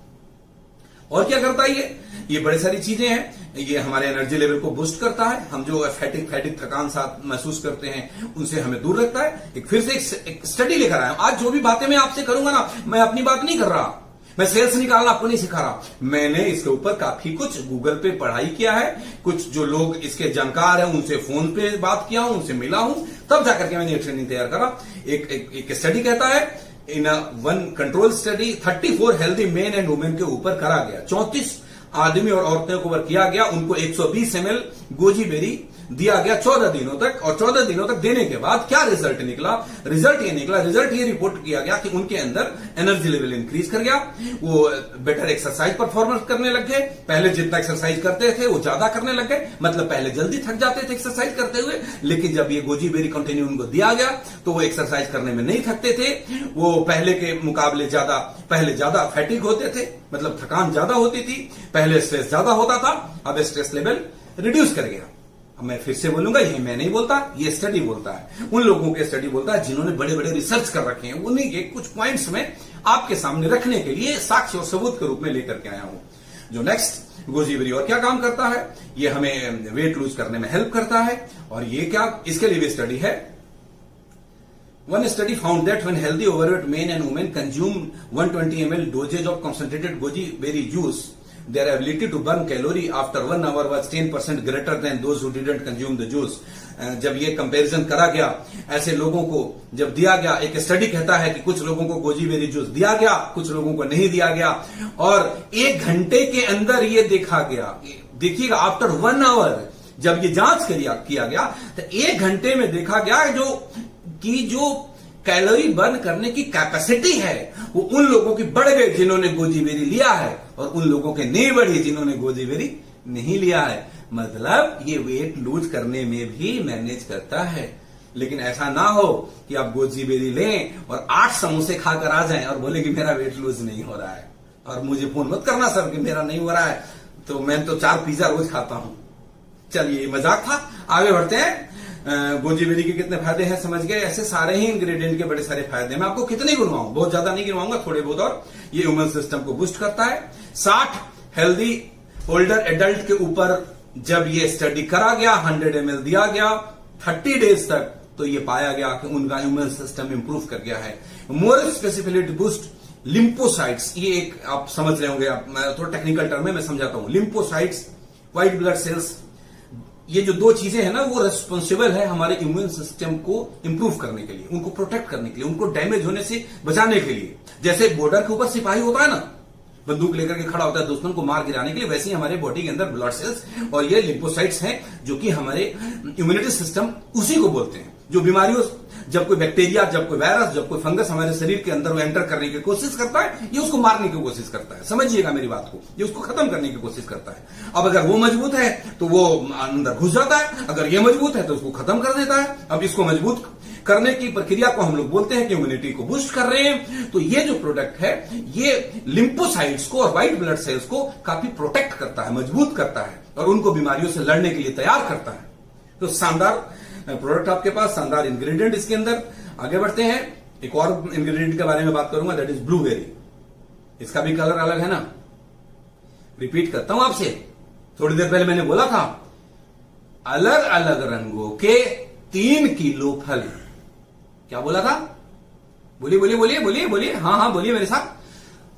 और क्या करता है ये बड़ी सारी चीजें हैं। ये हमारे एनर्जी लेवल को बूस्ट करता है। हम जो फैटिक थकान साथ महसूस करते हैं उनसे हमें दूर रखता है। फिर से एक स्टडी लेकर आया हूं। आज जो भी बातें मैं आपसे करूंगा ना, मैं अपनी बात नहीं कर रहा, मैं सेल्स निकालना आपको नहीं सिखा रहा। मैंने इसके ऊपर काफी कुछ गूगल पे पढ़ाई किया है, कुछ जो लोग इसके जानकार हैं उनसे फोन पे बात किया हूं, उनसे मिला हूं, तब जाकर के मैंने ये ट्रेनिंग तैयार करा। एक स्टडी कहता है, in one control study 34 healthy main and women के ऊपर करा गया। 34 आदमी और औरतों के ऊपर किया गया। उनको 120 ml गोजी बेरी दिया गया 14 दिनों तक, और 14 दिनों तक देने के बाद क्या रिजल्ट निकला? रिजल्ट ये रिपोर्ट किया गया कि उनके अंदर एनर्जी लेवल इंक्रीज कर गया, वो बेटर एक्सरसाइज परफॉर्मेंस करने लग गए। पहले जितना एक्सरसाइज करते थे वो ज्यादा करने लग गए, मतलब पहले जल्दी थक जाते थे एक्सरसाइज करते हुए, लेकिन जब ये गोजी बेरी कंटिन्यू उनको दिया गया तो वो एक्सरसाइज करने में नहीं थकते थे। वो पहले के मुकाबले पहले ज्यादा फैटिक होते थे, मतलब थकान ज्यादा होती थी। पहले स्ट्रेस ज्यादा होता था, अब स्ट्रेस लेवल रिड्यूस कर गया। अब मैं फिर से बोलूंगा, ये मैं नहीं बोलता, ये स्टडी बोलता है। उन लोगों के स्टडी बोलता है जिन्होंने बड़े बड़े रिसर्च कर रखे हैं। उन्हीं के कुछ पॉइंट्स में आपके सामने रखने के लिए साक्ष्य और सबूत के रूप में लेकर के आया हूं। जो नेक्स्ट गोजी बेरी और क्या काम करता है, ये हमें वेट लूज करने में हेल्प करता है। और ये क्या, इसके लिए भी स्टडी है। One study found that when healthy overweight men and women consume 120 ml dosage of concentrated goji berry juice, their ability to burn calorie after 1 hour was 10% greater than those who didn't consume the juice. जब ये कंपैरिजन करा गया, ऐसे लोगों को जब दिया गया, एक स्टडी कहता है कि कुछ लोगों को गोजी बेरी जूस दिया गया, कुछ लोगों को नहीं दिया गया, और 1 घंटे के अंदर ये देखा गया, देखिएगा आफ्टर 1 आवर जब ये जांच किया गया तो 1 घंटे में देखा गया जो कैलोरी बर्न करने की कैपेसिटी है वो उन लोगों की बढ़ गई जिन्होंने गोजी बेरी लिया है, और उन लोगों के नहीं बढ़ी जिन्होंने गोजी बेरी नहीं लिया है। मतलब ये वेट लूज करने में भी मैनेज करता है। लेकिन ऐसा ना हो कि आप गोजी बेरी लें और 8 समोसे खाकर आ जाएं और बोले कि मेरा वेट लूज नहीं हो रहा है, और मुझे फोन मत करना सर कि मेरा नहीं हो रहा है, तो मैं तो 4 पिज्जा रोज खाता हूं। चलिए, मजाक था, आगे बढ़ते हैं। गोजी बेरी के कितने फायदे हैं समझ गए। ऐसे सारे ही इंग्रेडिएंट के बड़े सारे फायदे, मैं आपको कितने गिनवाऊं, बहुत ज्यादा नहीं गिनवाऊंगा, थोड़े बहुत। और ये इम्यून सिस्टम को बूस्ट करता है। 60 हेल्दी ओल्डर एडल्ट के ऊपर जब ये स्टडी करा गया, 100 ml दिया गया 30 डेज तक, तो ये पाया गया कि उनका इम्यून सिस्टम इंप्रूव कर गया है। मोर स्पेसिफिकली बूस्ट लिम्फोसाइट्स, ये एक आप समझ रहे होंगे, मैं थोड़ा टेक्निकल टर्म में मैं समझाता हूं। लिम्फोसाइट्स, व्हाइट ब्लड सेल्स, ये जो 2 चीजें हैं ना, वो रेस्पॉन्सिबल है हमारे इम्यून सिस्टम को इंप्रूव करने के लिए, उनको प्रोटेक्ट करने के लिए, उनको डैमेज होने से बचाने के लिए। जैसे बॉर्डर के ऊपर सिपाही होता है ना, बंदूक लेकर के खड़ा होता है दुश्मन को मार गिराने के लिए, वैसे ही हमारे बॉडी के अंदर ब्लड सेल्स और ये लिम्फोसाइट्स हैं जो कि हमारे इम्यूनिटी सिस्टम उसी को बोलते हैं। जो बीमारियों, जब कोई बैक्टीरिया, जब कोई वायरस, जब कोई फंगस हमारे शरीर के अंदर वो एंटर करने की कोशिश करता है, ये उसको मारने की कोशिश करता है। समझिएगा मेरी बात को, ये उसको खत्म करने की कोशिश करता है। अब अगर वो मजबूत है तो वो अंदर घुस जाता है, अगर ये मजबूत है तो उसको खत्म कर देता है। अब इसको मजबूत करने की प्रक्रिया को हम लोग बोलते हैं कि इम्यूनिटी को बूस्ट कर रहे हैं। तो ये जो प्रोडक्ट है, ये लिम्फोसाइट्स को और व्हाइट ब्लड सेल्स को काफी प्रोटेक्ट करता है, मजबूत करता है, और उनको बीमारियों से लड़ने के लिए तैयार करता है। तो शानदार प्रोडक्ट आपके पास, शानदार इंग्रेडिएंट इसके अंदर। आगे बढ़ते हैं, एक और इंग्रेडिएंट के बारे में बात करूंगा, दैट इज ब्लूबेरी। इसका भी कलर अलग है ना। रिपीट करता हूं आपसे, थोड़ी देर पहले मैंने बोला था अलग अलग रंगों के 3 किलो फल। क्या बोला था? बोलिए बोलिए बोलिए बोलिए बोलिए, हाँ बोलिए मेरे साथ।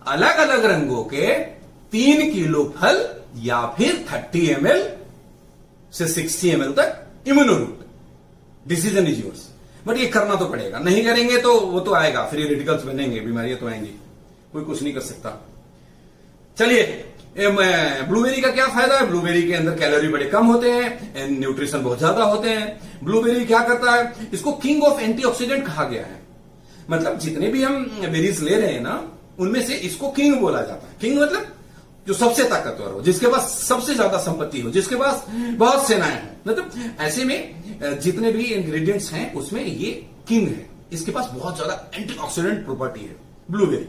अलग अलग रंगों के 3 किलो फल या फिर 30 ml से 60 ml तक Immunoroot. Decision is yours. But ये करना तो पड़ेगा, नहीं करेंगे तो वो तो आएगा, फ्री रेडिकल्स बनेंगे, बीमारियां तो आएंगी, कोई कुछ नहीं कर सकता। चलिए, ब्लूबेरी का क्या फायदा है? ब्लूबेरी के अंदर कैलोरी बड़े कम होते हैं, न्यूट्रिशन बहुत ज्यादा होते हैं। ब्लूबेरी क्या करता है? इसको किंग ऑफ एंटीऑक्सीडेंट कहा गया है। मतलब जितने भी हम बेरीज ले रहे हैं ना, उनमें से इसको किंग बोला जाता है। किंग मतलब जो सबसे ताकतवर हो, जिसके पास सबसे ज्यादा संपत्ति हो, जिसके पास बहुत सेनाएं हो। मतलब ऐसे में जितने भी इंग्रेडिएंट्स हैं उसमें ये किंग है। इसके पास बहुत ज्यादा एंटीऑक्सीडेंट प्रॉपर्टी है ब्लूबेरी।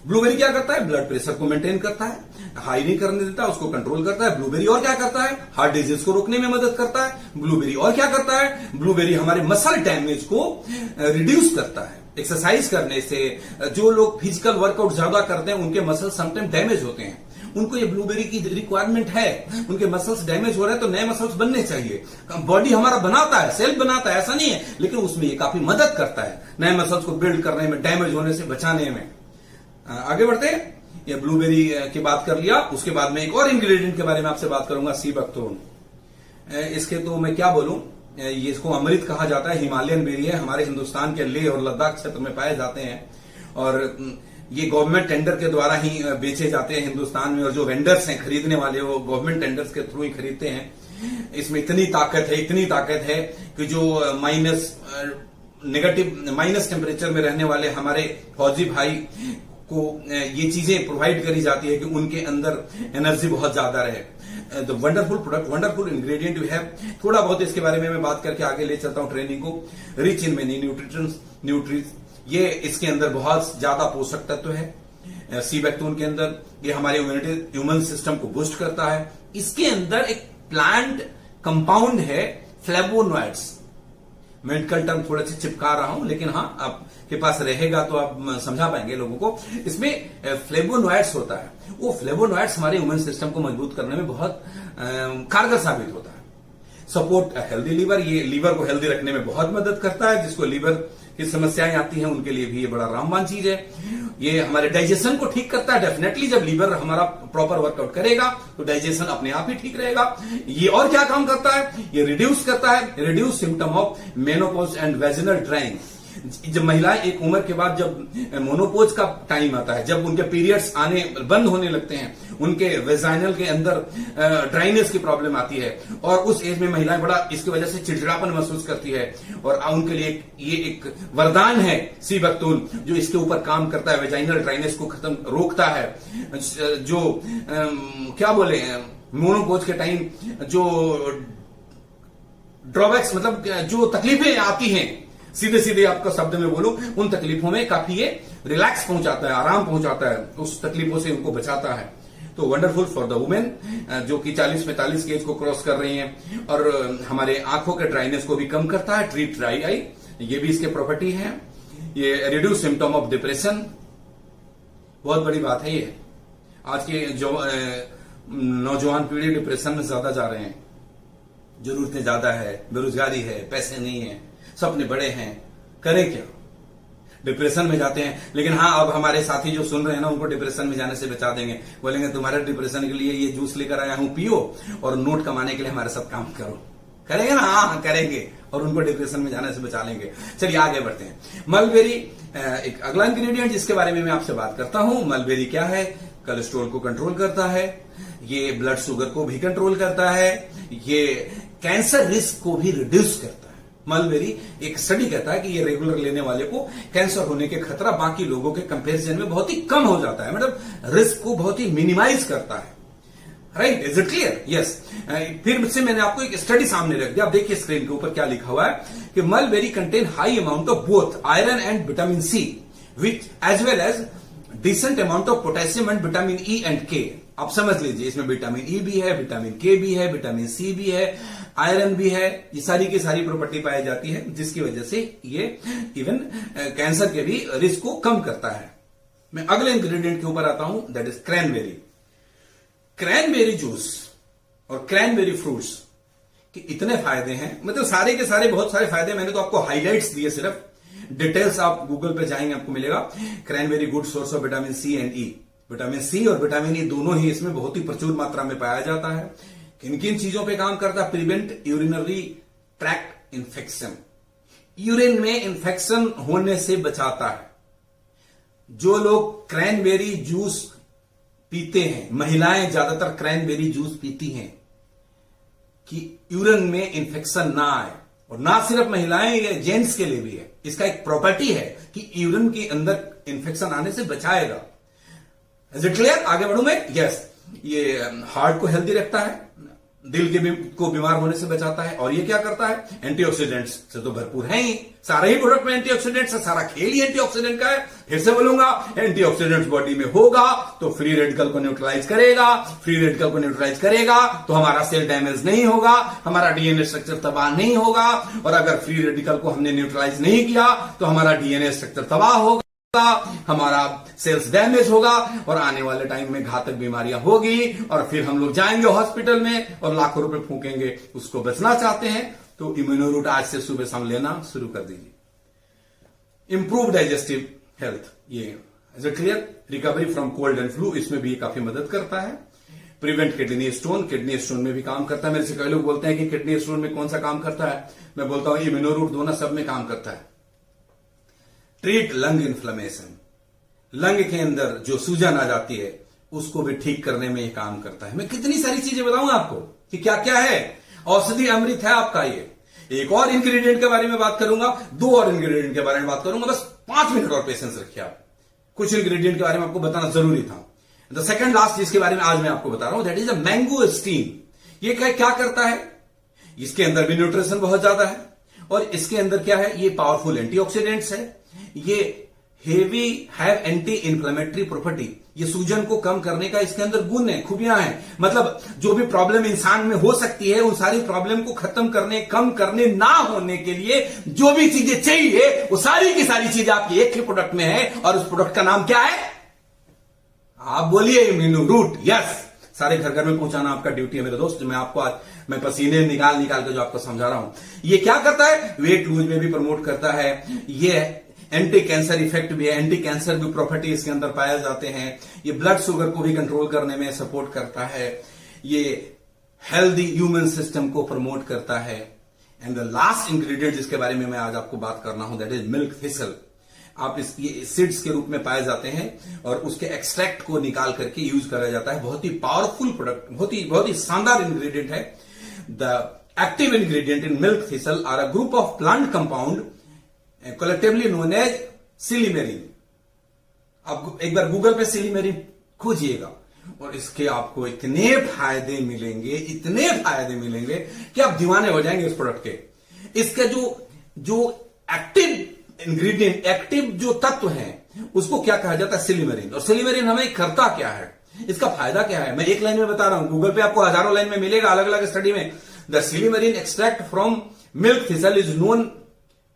ब्लूबेरी क्या करता है? ब्लड प्रेशर को मेंटेन करता है, हाई नहीं करने देता, उसको कंट्रोल करता है। ब्लूबेरी और क्या करता है? हार्ट डिजीज को रोकने में मदद करता है। ब्लूबेरी और क्या करता है? ब्लूबेरी हमारे मसल डैमेज को रिड्यूस करता है। एक्सरसाइज करने से जो लोग फिजिकल वर्कआउट ज्यादा करते हैं उनके मसल समटाइम डैमेज होते हैं, उनको ये ब्लूबेरी की रिक्वायरमेंट है। उनके मसल्स डैमेज हो रहे हैं तो नए मसल्स बनने चाहिए। बॉडी हमारा बनाता है, सेल्फ बनाता है, ऐसा नहीं है, लेकिन उसमें ये काफी मदद करता है नए मसल्स को बिल्ड करने में, डैमेज होने से बचाने में। आगे बढ़ते हैं। ये ब्लूबेरी की बात कर लिया, उसके बाद में एक और इंग्रेडिएंट के बारे में आपसे बात करूंगा, सी बकथोर्न। इसके तो मैं क्या बोलूं, ये इसको अमृत कहा जाता है। हिमालयन बेरी है, हमारे हिंदुस्तान के लेह और लद्दाख क्षेत्र में पाए जाते हैं और ये गवर्नमेंट टेंडर के द्वारा ही बेचे जाते हैं हिंदुस्तान में। और जो वेंडर्स हैं, खरीदने वाले, वो गवर्नमेंट टेंडर्स के थ्रू ही खरीदते हैं। इसमें इतनी ताकत है कि जो माइनस टेम्परेचर में रहने वाले हमारे फौजी भाई को ये चीजें प्रोवाइड करी जाती है कि उनके अंदर एनर्जी बहुत ज्यादा रहे। The wonderful product, wonderful ingredient we have. थोड़ा बहुत इसके बारे में मैं बात करके आगे ले चलता हूं ट्रेनिंग को। रिच इन मेनी न्यूट्रिएंट्स, ये इसके अंदर बहुत ज्यादा पोषक तत्व है। सी बैक्टोन के अंदर ये हमारे ह्यूमन सिस्टम को बूस्ट करता है। इसके अंदर एक प्लांट कंपाउंड है फ्लेवोनॉइड्स। मेडिकल टर्म थोड़ा सा चिपका रहा हूं, लेकिन हाँ आपके पास रहेगा तो आप समझा पाएंगे लोगों को। इसमें फ्लेवोनॉइड्स होता है। वो फ्लेवोनॉइड्स हमारे ह्यूमन सिस्टम को मजबूत करने में बहुत कारगर साबित होता है। सपोर्ट हेल्दी लीवर, ये लीवर को हेल्दी रखने में बहुत मदद करता है। जिसको लीवर की समस्याएं आती हैं उनके लिए भी ये बड़ा रामबान चीज है। ये हमारे डाइजेशन को ठीक करता है। डेफिनेटली जब लीवर हमारा प्रॉपर वर्कआउट करेगा तो डाइजेशन अपने आप ही ठीक रहेगा। ये और क्या काम करता है? ये रिड्यूस करता है, reduce symptom of menopause and vaginal drawing. जब महिलाएं एक उम्र के बाद जब मोनोपोज का टाइम आता है, जब उनके पीरियड्स आने बंद होने लगते हैं, उनके वेजाइनल के अंदर ड्राइनेस की प्रॉब्लम आती है और उस एज में महिलाएं बड़ा इसकी वजह से चिड़चिड़ापन महसूस करती है और उनके लिए ये एक वरदान है सी बकथोर्न, जो इसके ऊपर काम करता है, वेजाइनल ड्राइनेस को खत्म रोकता है। जो क्या बोले, मोनोपोज के टाइम जो ड्रॉबैक्स, मतलब जो तकलीफें आती हैं, सीधे सीधे आपका शब्द में बोलूं, उन तकलीफों में काफी ये रिलैक्स पहुंचाता है, आराम पहुंचाता है, उस तकलीफों से उनको बचाता है। तो वंडरफुल फॉर द वुमेन जो कि 40-45 की एज को क्रॉस कर रही हैं। और हमारे आंखों के ड्राइनेस को भी कम करता है, ट्रीट ड्राई आई, ये भी इसके प्रॉपर्टी है। ये रिड्यूस सिम्टम ऑफ डिप्रेशन, बहुत बड़ी बात है ये। आज के जो नौजवान पीढ़ी डिप्रेशन में ज्यादा जा रहे हैं। जरूरतें ज्यादा है, बेरोजगारी है, पैसे नहीं है, सपने बड़े हैं, करें क्या? डिप्रेशन में जाते हैं। लेकिन हाँ, अब हमारे साथी जो सुन रहे हैं ना, उनको डिप्रेशन में जाने से बचा देंगे। बोलेंगे तुम्हारे डिप्रेशन के लिए ये जूस लेकर आया हूं, पियो और नोट कमाने के लिए हमारे साथ काम करो। करेंगे ना? हाँ करेंगे, और उनको डिप्रेशन में जाने से बचा लेंगे। चलिए आगे बढ़ते हैं। मलबेरी एक अगला इंग्रेडिएंट जिसके बारे में मैं आपसे बात करता हूं। मलबेरी क्या है? कोलेस्ट्रॉल को कंट्रोल करता है, ये ब्लड शुगर को भी कंट्रोल करता है, ये कैंसर रिस्क को भी रिड्यूस करता है। मलबेरी, एक स्टडी कहता है कि ये रेगुलर लेने वाले को कैंसर होने के खतरा बाकी लोगों के कंपैरिजन में बहुत ही कम हो जाता है। मतलब रिस्क को बहुत ही मिनिमाइज करता है। Right, is it clear? Yes. फिर से मैंने आपको एक स्टडी सामने रख दिया। आप देखिए स्क्रीन के ऊपर क्या लिखा हुआ है कि mulberry contain high amount of both iron and vitamin C, which as well as decent amount of potassium and vitamin E and के। आप समझ लीजिए, इसमें विटामिन ई भी है, विटामिन के भी है, विटामिन सी भी है, आयरन भी है। ये सारी की सारी प्रॉपर्टी पाई जाती है, जिसकी वजह से ये इवन कैंसर के भी रिस्क को कम करता है। मैं अगले इंग्रेडिएंट के ऊपर आता हूं, that is cranberry. Cranberry juice और क्रैनबेरी फ्रूट्स के इतने फायदे हैं, मतलब सारे के सारे बहुत सारे फायदे, मैंने तो आपको हाइलाइट्स दिए, सिर्फ डिटेल्स आप गूगल पे जाएंगे आपको मिलेगा। Cranberry good source of vitamin C and E. Vitamin C और विटामिन ई दोनों ही इसमें बहुत ही प्रचुर मात्रा में पाया जाता है। किन किन चीजों पे काम करता है? Prevent urinary tract infection, urine में इन्फेक्शन होने से बचाता है। जो लोग क्रैनबेरी जूस पीते हैं, महिलाएं ज्यादातर क्रैनबेरी जूस पीती हैं कि यूरिन में इन्फेक्शन ना आए, और ना सिर्फ महिलाएं, ये जेंट्स के लिए भी है। इसका एक प्रॉपर्टी है कि यूरिन के अंदर इन्फेक्शन आने से बचाएगा। Is it clear? आगे बढ़ू मैं? यस। ये हार्ट को हेल्दी रखता है, दिल के को बीमार होने से बचाता है, और ये क्या करता है? एंटीऑक्सीडेंट्स से तो भरपूर है ही, सारे ही प्रोडक्ट में एंटीऑक्सीडेंट्स है, सारा खेल ही एंटीऑक्सीडेंट का है। फिर से बोलूंगा, एंटीऑक्सीडेंट्स बॉडी में होगा तो फ्री रेडिकल को न्यूट्रलाइज करेगा, फ्री रेडिकल को न्यूट्रलाइज करेगा तो हमारा सेल डैमेज नहीं होगा, हमारा डीएनए स्ट्रक्चर तबाह नहीं होगा, और अगर फ्री रेडिकल को हमने न्यूट्रलाइज नहीं किया तो हमारा डीएनए स्ट्रक्चर तबाह होगा, हमारा सेल्स डैमेज होगा, और आने वाले टाइम में घातक बीमारियां होगी, और फिर हम लोग जाएंगे हॉस्पिटल में और लाखों रुपए फूकेंगे। उसको बचना चाहते हैं तो इम्यूनोरूट आज से सुबह शाम लेना शुरू कर दीजिए। इंप्रूव डाइजेस्टिव हेल्थ, ये is it clear? Recovery from cold and flu, इसमें भी काफी मदद करता है। Prevent kidney stone, kidney stone में भी काम करता है। मेरे से कई लोग बोलते हैं कि किडनी स्टोन में कौन सा काम करता है, मैं बोलता हूं इम्यूनोरूट दोनों सब में काम करता है। ट्रीट लंग इन्फ्लेमेशन, लंग के अंदर जो सूजन आ जाती है उसको भी ठीक करने में ये काम करता है। मैं कितनी सारी चीजें बताऊंगा आपको कि क्या क्या है, औषधि अमृत है आपका ये। एक और इंग्रेडिएंट के बारे में बात करूंगा, दो और इंग्रेडिएंट के बारे में बात करूंगा, बस 5 मिनट और पेशेंस रखिए आप। कुछ इंग्रेडिएंट के बारे में आपको बताना जरूरी था। द सेकंड लास्ट जिसके बारे में आज मैं आपको बता रहा हूं, that is a mango steam. ये क्या करता है? इसके अंदर भी न्यूट्रिशन बहुत ज्यादा है, और इसके अंदर क्या है? ये पावरफुल एंटीऑक्सीडेंट्स है, ये हैव एंटी इंफ्लेमेटरी प्रॉपर्टी, ये सूजन को कम करने का इसके अंदर गुण है, खूबियां हैं। मतलब जो भी प्रॉब्लम इंसान में हो सकती है, उन सारी प्रॉब्लम को खत्म करने, कम करने, ना होने के लिए जो भी चीजें चाहिए वो सारी की सारी चीजें आपकी एक ही प्रोडक्ट में है, और उस प्रोडक्ट का नाम क्या है? आप बोलिए इम्यूनोरूट। यस, सारे घर घर में पहुंचाना आपका ड्यूटी है मेरे दोस्त। मैं आपको आज मैं पसीने निकाल निकाल के जो आपको समझा रहा हूं, ये क्या करता है? वेट लूज में भी प्रमोट करता है, ये एंटी कैंसर इफेक्ट भी है, एंटी कैंसर भी प्रॉपर्टी इसके अंदर पाए जाते हैं, ये ब्लड शुगर को भी कंट्रोल करने में सपोर्ट करता है, ये हेल्दी ह्यूमन सिस्टम को प्रमोट करता है। एंड द लास्ट इंग्रेडिएंट जिसके बारे में मैं आज आपको बात करना हूं, दैट इज मिल्क थिसल। आप ये सीड्स के रूप में पाए जाते हैं, और उसके एक्सट्रैक्ट को निकाल करके यूज करा जाता है। बहुत ही पावरफुल प्रोडक्ट, बहुत ही शानदार इंग्रेडिएंट है। The active ingredient in milk thistle are a group of plant compound collectively known as silymarin. आप एक बार गूगल पे सिलीमेरिन खोजिएगा, और इसके आपको इतने फायदे मिलेंगे, इतने फायदे मिलेंगे कि आप दीवाने हो जाएंगे इस प्रोडक्ट के। इसके जो एक्टिव इंग्रेडिएंट, एक्टिव जो तत्व है, उसको क्या कहा जाता है? सिलीमेरिन। और सिलीमेरिन हमें करता क्या है, इसका फायदा क्या है, मैं एक लाइन में बता रहा हूं। गूगल पे आपको हजारों लाइन में मिलेगा अलग अलग स्टडी में। The silymarin extract from milk thistle is known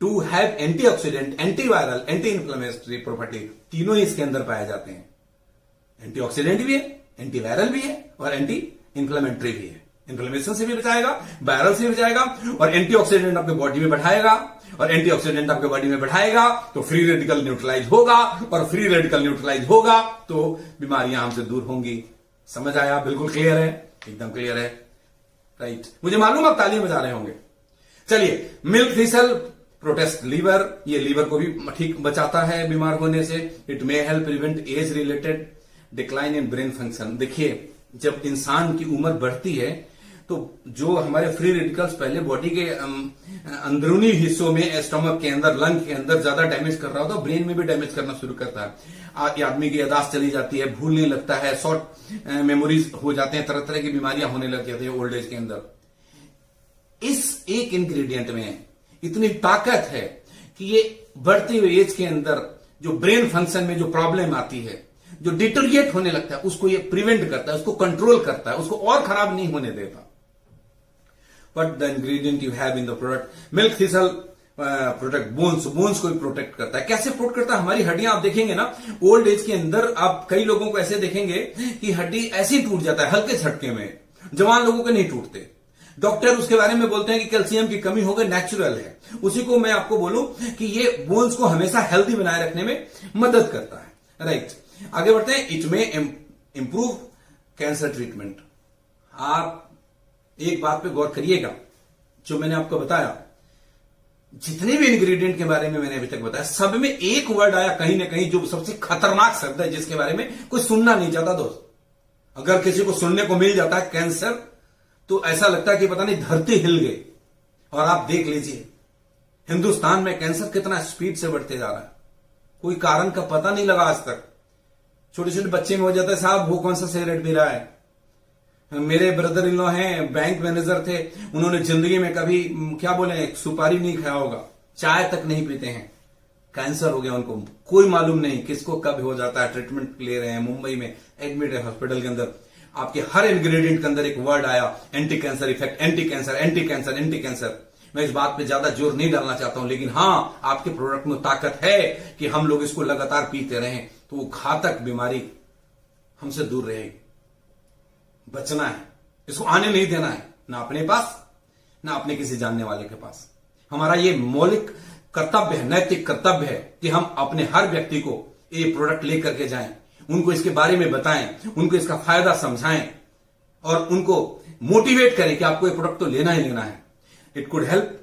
to have antioxidant, antiviral, anti inflammatory property. तीनों ही इसके अंदर पाए जाते हैं। एंटीऑक्सीडेंट भी है, एंटीवायरल भी है, और एंटी इंफ्लेमेटरी भी है। इन्फ्लेमेशन से भी बचाएगा, वायरल से भी बचाएगा, और एंटीऑक्सीडेंट आपके बॉडी में बढ़ाएगा, और एंटीऑक्सीडेंट आपके बॉडी में बढ़ाएगा तो फ्री रेडिकल न्यूट्रलाइज होगा, और फ्री रेडिकल न्यूट्रलाइज होगा तो बीमारियां हमसे दूर होंगी। समझ आया? बिल्कुल क्लियर है, एकदम क्लियर है, राइट? मुझे मालूम आप तालियां बजा रहे होंगे। चलिए, मिल्क थिसल प्रोटेस्ट लीवर, ये लीवर को भी ठीक बचाता है बीमार होने से। It may help prevent age related decline in brain function. देखिए, जब इंसान की उम्र बढ़ती है तो जो हमारे फ्री रेडिकल्स पहले बॉडी के अंदरूनी हिस्सों में, स्टमक के अंदर, लंग के अंदर ज्यादा डैमेज कर रहा होता है, ब्रेन में भी डैमेज करना शुरू करता है। आदमी की याददाश्त चली जाती है, भूलने लगता है, शॉर्ट मेमोरीज हो जाते हैं, तरह तरह की बीमारियां होने लग जाती है ओल्ड एज के अंदर। इस एक इंग्रेडिएंट में इतनी ताकत है कि ये बढ़ती हुई एज के अंदर जो ब्रेन फंक्शन में जो प्रॉब्लम आती है, जो डिटोरिएट होने लगता है, उसको ये प्रिवेंट करता है, उसको कंट्रोल करता है, उसको और खराब नहीं होने देता। What the ingredient you have in the product? Milk thistle protect bones को भी प्रोटेक्ट करता है। कैसे प्रोटेक्ट करता है? हमारी हड्डियां आप देखेंगे ना, ओल्ड एज के अंदर आप कई लोगों को ऐसे देखेंगे कि हड्डी ऐसे ही टूट जाता है हल्के झटके में, जवान लोगों के नहीं टूटते। डॉक्टर उसके बारे में बोलते हैं कि कैल्शियम की कमी हो गई, नेचुरल है। उसी को मैं आपको बोलूं कि ये बोन्स को हमेशा हेल्दी बनाए रखने में मदद करता है। राइट, आगे बढ़ते हैं। इट में इंप्रूव कैंसर ट्रीटमेंट। आप एक बात पे गौर करिएगा, जो मैंने आपको बताया, जितने भी इंग्रेडिएंट के बारे में मैंने अभी तक बताया, सब में एक वर्ड आया कहीं ना कहीं जो सबसे खतरनाक शब्द है, जिसके बारे में कोई सुनना नहीं चाहता। दोस्त, अगर किसी को सुनने को मिल जाता है कैंसर, तो ऐसा लगता है कि पता नहीं धरती हिल गई। और आप देख लीजिए हिंदुस्तान में कैंसर कितना स्पीड से बढ़ते जा रहा है, कोई कारण का पता नहीं लगा आज तक। छोटे छोटे बच्चे में हो जाता है, साहब वो कौन सा सिगरेट पी रहा है। मेरे ब्रदर इन लॉ हैं, बैंक मैनेजर थे, उन्होंने जिंदगी में कभी क्या बोले सुपारी नहीं खाया होगा, चाय तक नहीं पीते हैं, कैंसर हो गया उनको। कोई मालूम नहीं किसको कब हो जाता है। ट्रीटमेंट ले रहे हैं, मुंबई में एडमिट है हॉस्पिटल के अंदर। आपके हर इंग्रेडिएंट के अंदर एक वर्ड आया, anti cancer effect, anti cancer, anti cancer, anti cancer. मैं इस बात पे ज्यादा जोर नहीं डालना चाहता हूं, लेकिन हां, आपके प्रोडक्ट में ताकत है कि हम लोग इसको लगातार पीते रहें तो वो घातक बीमारी हमसे दूर रहेगी। बचना है, इसको आने नहीं देना है, ना अपने पास ना अपने किसी जानने वाले के पास। हमारा ये मौलिक कर्तव्य है, नैतिक कर्तव्य है कि हम अपने हर व्यक्ति को ये प्रोडक्ट लेकर के जाएं, उनको इसके बारे में बताएं, उनको इसका फायदा समझाएं और उनको मोटिवेट करें कि आपको ये प्रोडक्ट तो लेना ही लेना है। It could help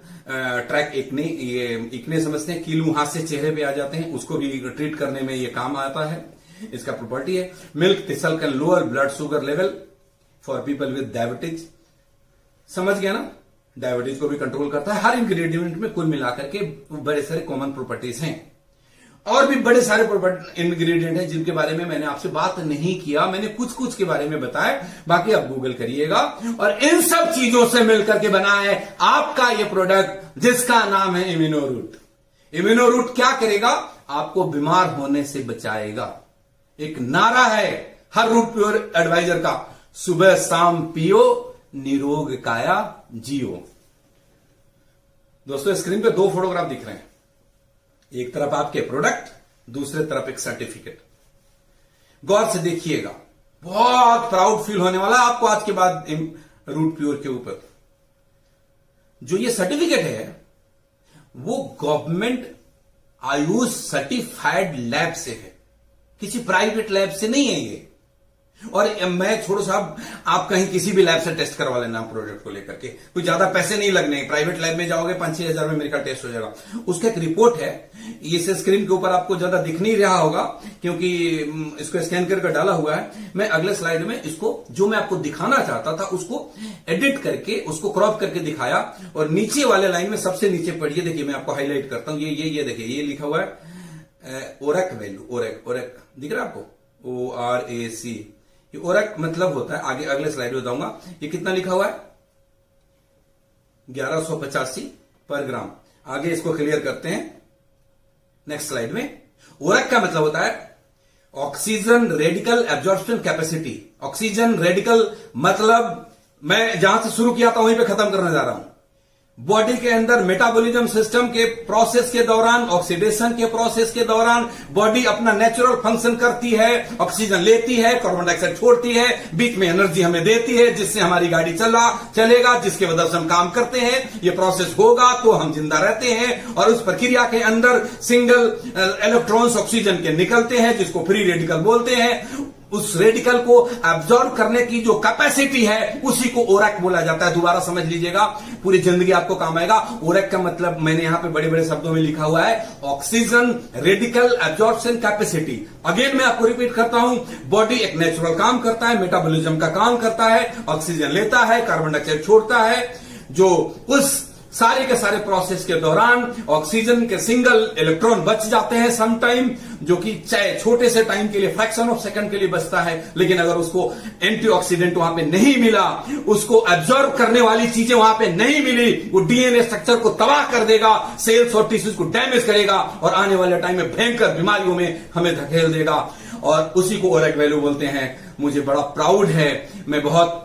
track acne. ये एक्ने समझते हैं, कीलू हाथ से चेहरे पे आ जाते हैं, उसको भी ट्रीट करने में ये काम आता है। इसका प्रॉपर्टी है milk thistle can lower blood sugar level for people with diabetes. समझ गया ना, डायबिटीज को भी कंट्रोल करता है। हर इंग्रेडिएंट में कुल मिलाकर के बड़े सारे कॉमन प्रॉपर्टीज हैं। और भी बड़े सारे इंग्रेडिएंट हैं जिनके बारे में मैंने आपसे बात नहीं किया, मैंने कुछ कुछ के बारे में बताया, बाकी आप गूगल करिएगा। और इन सब चीजों से मिलकर के बना है आपका ये प्रोडक्ट, जिसका नाम है इम्यूनोरूट। इम्यूनोरूट क्या करेगा? आपको बीमार होने से बचाएगा। एक नारा है हर रूट प्योर एडवाइजर का, सुबह शाम पियो, निरोग काया जियो। दोस्तों, स्क्रीन पे दो फोटोग्राफ दिख रहे हैं, एक तरफ आपके प्रोडक्ट, दूसरे तरफ एक सर्टिफिकेट। गौर से देखिएगा, बहुत प्राउड फील होने वाला है आपको आज के बाद रूट प्योर के ऊपर। जो ये सर्टिफिकेट है वो गवर्नमेंट आयुष सर्टिफाइड लैब से है, किसी प्राइवेट लैब से नहीं है ये। और मैं छोड़ो साहब, आप कहीं किसी भी लैब से टेस्ट करवा लेना प्रोडक्ट को लेकर के, कोई ज्यादा पैसे नहीं लगने। प्राइवेट लैब में जाओगे 5-6 हजार में मेडिकल टेस्ट हो जाएगा। उसका एक रिपोर्ट है, इसे स्क्रीन के ऊपर आपको ज्यादा दिख नहीं रहा होगा क्योंकि इसको स्कैन करके डाला हुआ है। मैं अगले स्लाइड में इसको जो मैं आपको दिखाना चाहता था उसको एडिट करके उसको क्रॉप करके दिखाया। और नीचे वाले लाइन में सबसे नीचे पढ़िए, देखिए मैं आपको हाईलाइट करता हूं। ये देखिए, ये लिखा हुआ है ओरेक वैल्यू, ओरेक दिख रहा है आपको, ORAC। ओरेक मतलब होता है, आगे अगले स्लाइड में बताऊंगा। ये कितना लिखा हुआ है? 1185 पर ग्राम। आगे इसको क्लियर करते हैं नेक्स्ट स्लाइड में। ओरेक का मतलब होता है oxygen radical absorption capacity. Oxygen radical मतलब मैं जहां से शुरू किया था वहीं पे खत्म करने जा रहा हूं। बॉडी के अंदर मेटाबॉलिज्म सिस्टम के प्रोसेस के दौरान, ऑक्सीडेशन के प्रोसेस के दौरान बॉडी अपना नेचुरल फंक्शन करती है, ऑक्सीजन लेती है, कार्बन डाइऑक्साइड छोड़ती है, बीच में एनर्जी हमें देती है, जिससे हमारी गाड़ी चलेगा, जिसके वजह से हम काम करते हैं। ये प्रोसेस होगा तो हम जिंदा रहते हैं। और उस प्रक्रिया के अंदर सिंगल इलेक्ट्रॉन्स ऑक्सीजन के निकलते हैं, जिसको फ्री रेडिकल बोलते हैं। उस रेडिकल को एब्जॉर्ब करने की जो कैपेसिटी है उसी को ओरेक बोला जाता है। दोबारा समझ लीजिएगा, पूरी जिंदगी आपको काम आएगा। ओरेक का मतलब मैंने यहां पे बड़े बड़े शब्दों में लिखा हुआ है, oxygen radical absorption capacity. Again मैं आपको रिपीट करता हूं, बॉडी एक नेचुरल काम करता है, मेटाबॉलिज्म का काम करता है, ऑक्सीजन लेता है, कार्बन डाइऑक्साइड छोड़ता है। जो उस सारे के सारे प्रोसेस के दौरान ऑक्सीजन के सिंगल इलेक्ट्रॉन बच जाते हैं सम टाइम, जो कि चाहे छोटे से टाइम के लिए, फ्रैक्शन ऑफ सेकंड के लिए बचता है। लेकिन अगर उसको एंटीऑक्सीडेंट वहां पे नहीं मिला, उसको एब्जॉर्ब करने वाली चीजें वहां पे नहीं मिली, वो डीएनए स्ट्रक्चर को तबाह कर देगा, सेल्स और टिश्यूज को डैमेज करेगा और आने वाले टाइम में भयंकर बीमारियों में हमें धकेल देगा। और उसी को ओरेक वैल्यू बोलते हैं। मुझे बड़ा प्राउड है, मैं बहुत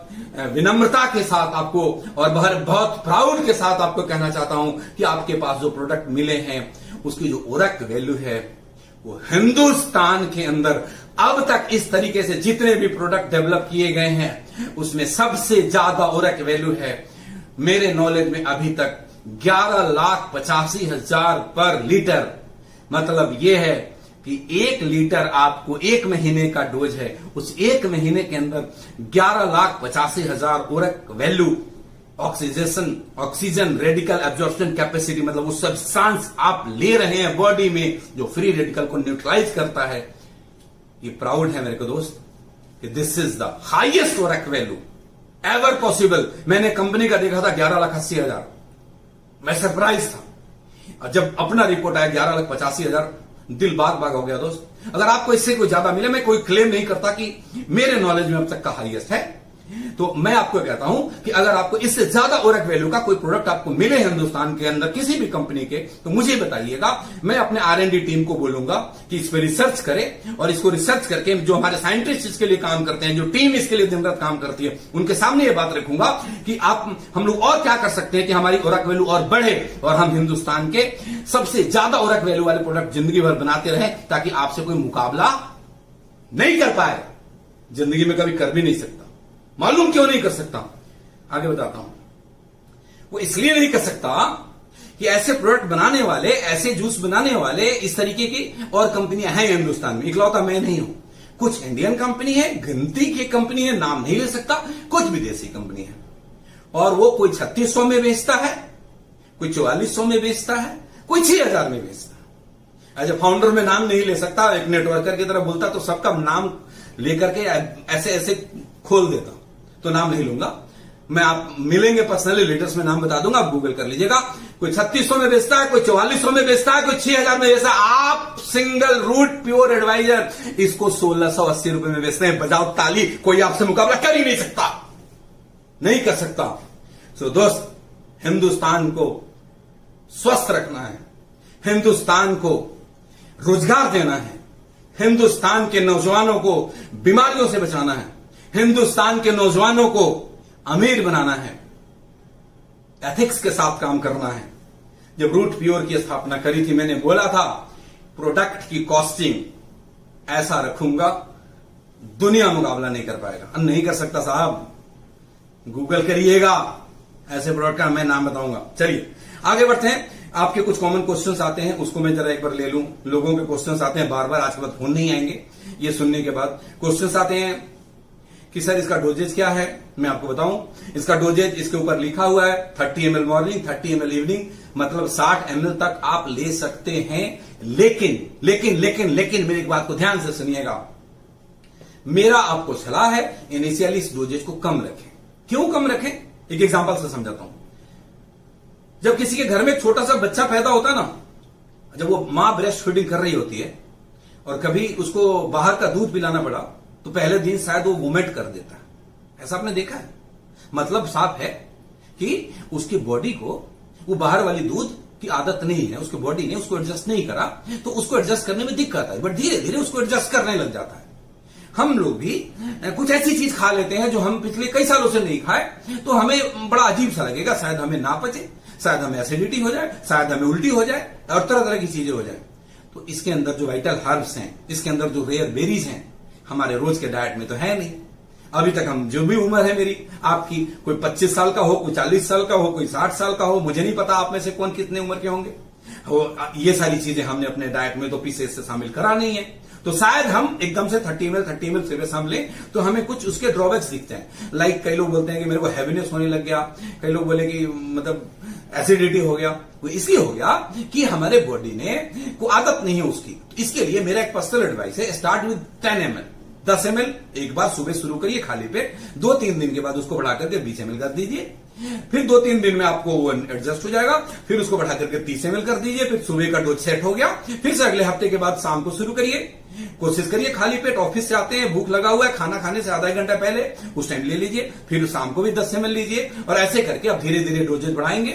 विनम्रता के साथ आपको और बहुत प्राउड के साथ आपको कहना चाहता हूं कि आपके पास जो प्रोडक्ट मिले हैं उसकी जो ओरक वैल्यू है वो हिंदुस्तान के अंदर अब तक इस तरीके से जितने भी प्रोडक्ट डेवलप किए गए हैं उसमें सबसे ज्यादा ओरक वैल्यू है। मेरे नॉलेज में अभी तक 11,85,000 पर लीटर, मतलब यह है कि 1 लीटर आपको 1 महीने का डोज है, उस 1 महीने के अंदर 11,85,000 ORAC value oxygen radical absorption capacity, मतलब वो सब्सटेंस आप ले रहे हैं बॉडी में जो फ्री रेडिकल को न्यूट्रलाइज करता है। ये प्राउड है मेरे को दोस्त कि this is the highest ORAC value ever possible. मैंने कंपनी का देखा था 11,80,000, मैं सरप्राइज था। जब अपना रिपोर्ट आया 11,85,000, दिल बाग बाग हो गया दोस्त। अगर आपको इससे कोई ज्यादा मिले, मैं कोई क्लेम नहीं करता कि मेरे नॉलेज में अब तक का हाईएस्ट है, तो मैं आपको कहता हूं कि अगर आपको इससे ज्यादा ओरक वैल्यू का कोई प्रोडक्ट आपको मिले हिंदुस्तान के अंदर किसी भी कंपनी के, तो मुझे बताइएगा। मैं अपने R&D टीम को बोलूंगा कि इस पर रिसर्च करे और इसको रिसर्च करके जो हमारे साइंटिस्ट इसके लिए काम करते हैं, जो टीम इसके लिए दिन रात काम करती है, उनके सामने ये बात रखूंगा कि हम लोग और क्या कर सकते हैं कि हमारी ओरक वैल्यू और बढ़े और हम हिंदुस्तान के सबसे ज्यादा ओरक वैल्यू वाले प्रोडक्ट जिंदगी भर बनाते रहे, ताकि आपसे कोई मुकाबला नहीं कर पाए, जिंदगी में कभी कर भी नहीं सकता। मालूम क्यों नहीं कर सकता, आगे बताता हूं। वो इसलिए नहीं कर सकता कि ऐसे प्रोडक्ट बनाने वाले, ऐसे जूस बनाने वाले इस तरीके की और कंपनियां हैं हिंदुस्तान में। इकलौता मैं नहीं हूं, कुछ इंडियन कंपनी है, गिनती की कंपनी है, नाम नहीं ले सकता, कुछ विदेशी कंपनी है। और वो कोई 3600 में बेचता है, कोई 4400 में बेचता है, कोई 6000 में बेचता है। एज ए फाउंडर में नाम नहीं ले सकता, एक नेटवर्कर की तरह बोलता तो सबका नाम लेकर के ऐसे ऐसे खोल देता, तो नाम नहीं लूंगा मैं। आप मिलेंगे पर्सनली, लीडर्स में नाम बता दूंगा, आप गूगल कर लीजिएगा। कोई 3600 में बेचता है, कोई 4400 में बेचता है, कोई 6000 में बेचता है। आप सिंगल रूट प्योर एडवाइजर इसको 1680 रुपए में बेचते हैं। बजाओ ताली, कोई आपसे मुकाबला कर ही नहीं सकता, नहीं कर सकता। सो दोस्त, हिंदुस्तान को स्वस्थ रखना है, हिंदुस्तान को रोजगार देना है, हिंदुस्तान के नौजवानों को बीमारियों से बचाना है, हिंदुस्तान के नौजवानों को अमीर बनाना है, एथिक्स के साथ काम करना है। जब रूट प्योर की स्थापना करी थी, मैंने बोला था प्रोडक्ट की कॉस्टिंग ऐसा रखूंगा दुनिया मुकाबला नहीं कर पाएगा। नहीं कर सकता साहब, गूगल करिएगा, ऐसे प्रोडक्ट का मैं नाम बताऊंगा। चलिए आगे बढ़ते हैं। आपके कुछ कॉमन क्वेश्चंस आते हैं, उसको मैं जरा एक बार ले लूं। लोगों के क्वेश्चंस आते हैं बार बार, आज के बाद फोन नहीं आएंगे। ये सुनने के बाद क्वेश्चंस आते हैं कि सर इसका डोजेज क्या है। मैं आपको बताऊं, इसका डोजेज इसके ऊपर लिखा हुआ है 30 ml मॉर्निंग, 30 ml इवनिंग, मतलब 60 ml तक आप ले सकते हैं। लेकिन लेकिन लेकिन लेकिन मेरी एक बात को ध्यान से सुनिएगा, मेरा आपको सलाह है इनिशियली इस डोजेज को कम रखें। क्यों कम रखें, एक एग्जांपल से समझाता हूं। जब किसी के घर में एक छोटा सा बच्चा पैदा होता है ना, जब वो मां ब्रेस्ट फीडिंग कर रही होती है और कभी उसको बाहर का दूध पिलाना पड़ा, तो पहले दिन शायद वो वोमिट कर देता है। ऐसा आपने देखा है? मतलब साफ है कि उसकी बॉडी को वो बाहर वाली दूध की आदत नहीं है, उसकी बॉडी ने उसको एडजस्ट नहीं करा, तो उसको एडजस्ट करने में दिक्कत है, बट धीरे धीरे उसको एडजस्ट करने लग जाता है। हम लोग भी कुछ ऐसी चीज खा लेते हैं जो हम पिछले कई सालों से नहीं खाए, तो हमें बड़ा अजीब सा लगेगा, शायद हमें ना पचे, शायद हमें एसिडिटी हो जाए, शायद हमें उल्टी हो जाए और तरह तरह की चीजें हो जाए। तो इसके अंदर जो वाइटल हर्ब्स हैं, इसके अंदर जो रेयर बेरीज हैं, हमारे रोज के डाइट में तो है नहीं। अभी तक हम, जो भी उम्र है मेरी, आपकी, कोई 25 साल का हो, कोई 40 साल का हो, कोई 60 साल का हो, मुझे नहीं पता आप में से कौन कितने उम्र के होंगे, ये सारी चीजें हमने अपने डाइट में तो पीछे से शामिल करा नहीं है। तो शायद हम एकदम से 30 ml सुबह शाम लें तो हमें कुछ उसके ड्रॉबैक्स दिखते हैं। लाइक कई लोग बोलते हैं कि मेरे को हैवीनेस होने लग गया, कई लोग बोले कि मतलब एसिडिटी हो गया। वो इसलिए हो गया कि हमारे बॉडी ने को आदत नहीं है उसकी। तो इसके लिए मेरा एक पर्सनल एडवाइस है, स्टार्ट विद 10 ml, 10 ml एक बार सुबह शुरू करिए खाली पेट, 2-3 दिन के बाद उसको बढ़ा करके 20 ml कर दीजिए, फिर 2-3 दिन में आपको वो एडजस्ट हो जाएगा, फिर उसको बढ़ा करके 30 ml कर दीजिए, फिर सुबह का डोज सेट हो गया, फिर से अगले हफ्ते के बाद शाम को शुरू करिए। कोशिश करिए खाली पेट, ऑफिस से आते हैं, भूख लगा हुआ है, खाना खाने से आधा घंटा पहले उस टाइम ले लीजिए, फिर शाम को भी 10 ml लीजिए, और ऐसे करके आप धीरे धीरे डोजेज बढ़ाएंगे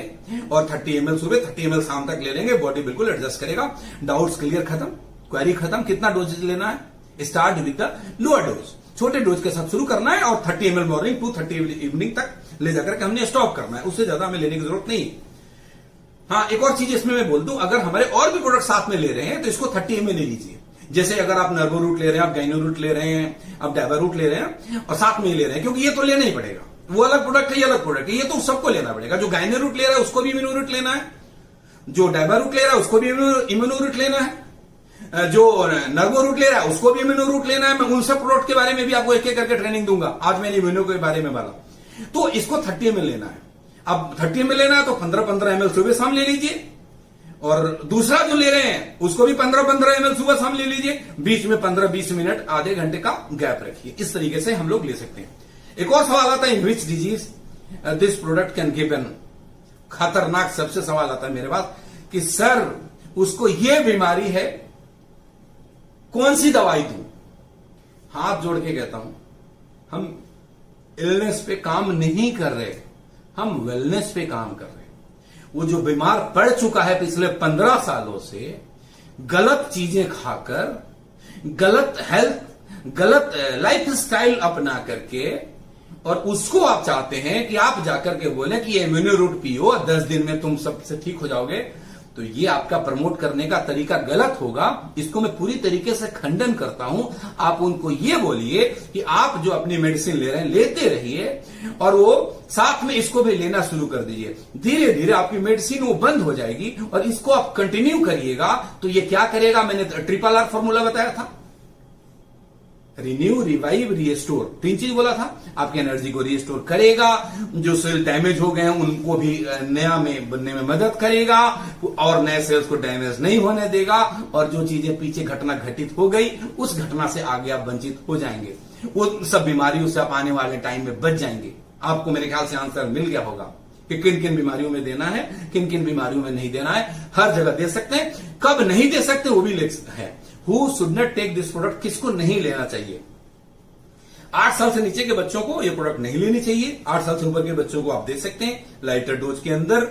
और 30 ml सुबह, 30 ml शाम तक ले लेंगे, बॉडी बिल्कुल एडजस्ट करेगा। डाउट्स क्लियर खत्म, क्वेरी खत्म। कितना डोजेज लेना है, start with the lower dose. छोटे डोज के साथ शुरू करना है और 30 ml मॉर्निंग टू 30 इवनिंग तक ले जाकर के हमने स्टॉप करना है, उससे ज्यादा हमें लेने की जरूरत नहीं। हाँ, एक और चीज इसमें मैं बोल दूं, अगर हमारे और भी प्रोडक्ट साथ में ले रहे हैं तो इसको 30 ml ले लीजिए। जैसे अगर आप नर्वो रूट ले रहे हैं, आप गाइनो रूट ले रहे हैं, आप डायबा रूट ले रहे हैं और साथ में ही ले रहे हैं, क्योंकि ये तो लेना ही पड़ेगा। वो अलग प्रोडक्ट है, ये अलग प्रोडक्ट है, ये तो सबको लेना पड़ेगा। जो गाइनो रूट ले रहा है उसको भी इम्यूनो रूट लेना है, जो डायबा रूट ले रहा है उसको भी इम्यूनो रूट लेना है, जो नर्वो रूट ले रहा है उसको भी इम्यूनो रूट लेना है। मैं उन सब प्रोडक्ट के बारे में भी आपको एक एक करके ट्रेनिंग दूंगा। आज मैंने इम्यूनो के बारे में बोला, तो इसको 30 ml लेना है। अब 30 ml लेना है तो 15-15 ml सुबह शाम ले लीजिए, और दूसरा जो ले रहे हैं उसको भी 15-15 ml सुबह शाम ले लीजिए, बीच में 15-20 मिनट आधे घंटे का गैप रखिए। इस तरीके से हम लोग ले सकते हैं। एक और सवाल आता है, in which disease this product can given. खतरनाक सबसे सवाल आता है मेरे पास कि सर उसको ये बीमारी है, कौन सी दवाई दूं? हाथ जोड़ के कहता हूं, हम इलनेस पे काम नहीं कर रहे, हम वेलनेस पे काम कर रहे हैं। वो जो बीमार पड़ चुका है पिछले 15 सालों से, गलत चीजें खाकर, गलत हेल्थ, गलत लाइफ स्टाइल अपना करके, और उसको आप चाहते हैं कि आप जाकर के बोले कि ये इम्यूनो रूट पियो 10 दिन में तुम सबसे ठीक हो जाओगे, तो ये आपका प्रमोट करने का तरीका गलत होगा। इसको मैं पूरी तरीके से खंडन करता हूं। आप उनको ये बोलिए कि आप जो अपनी मेडिसिन ले रहे हैं लेते रहिए, और वो साथ में इसको भी लेना शुरू कर दीजिए। धीरे धीरे आपकी मेडिसिन वो बंद हो जाएगी और इसको आप कंटिन्यू करिएगा। तो ये क्या करेगा, मैंने RRR फॉर्मूला बताया था, रिन्यू, रिवाइव, रिस्टोर, 3 चीज बोला था। आपकी एनर्जी को रिस्टोर करेगा, जो सेल डैमेज हो गए हैं उनको भी नया में बनने में मदद करेगा, और नए सेल्स को डैमेज नहीं होने देगा, और जो चीजें पीछे घटना घटित हो गई उस घटना से आगे आप वंचित हो जाएंगे। वो सब बीमारियों से आप आने वाले टाइम में बच जाएंगे। आपको मेरे ख्याल से आंसर मिल गया होगा कि किन किन बीमारियों में देना है, किन किन बीमारियों में नहीं देना है। हर जगह दे सकते हैं, कब नहीं दे सकते वो भी लिखा है। Who should not take this product, किसको नहीं लेना चाहिए? 8 साल से नीचे के बच्चों को ये प्रोडक्ट नहीं लेनी चाहिए। 8 साल से ऊपर के बच्चों को आप दे सकते हैं लाइटर डोज के अंदर।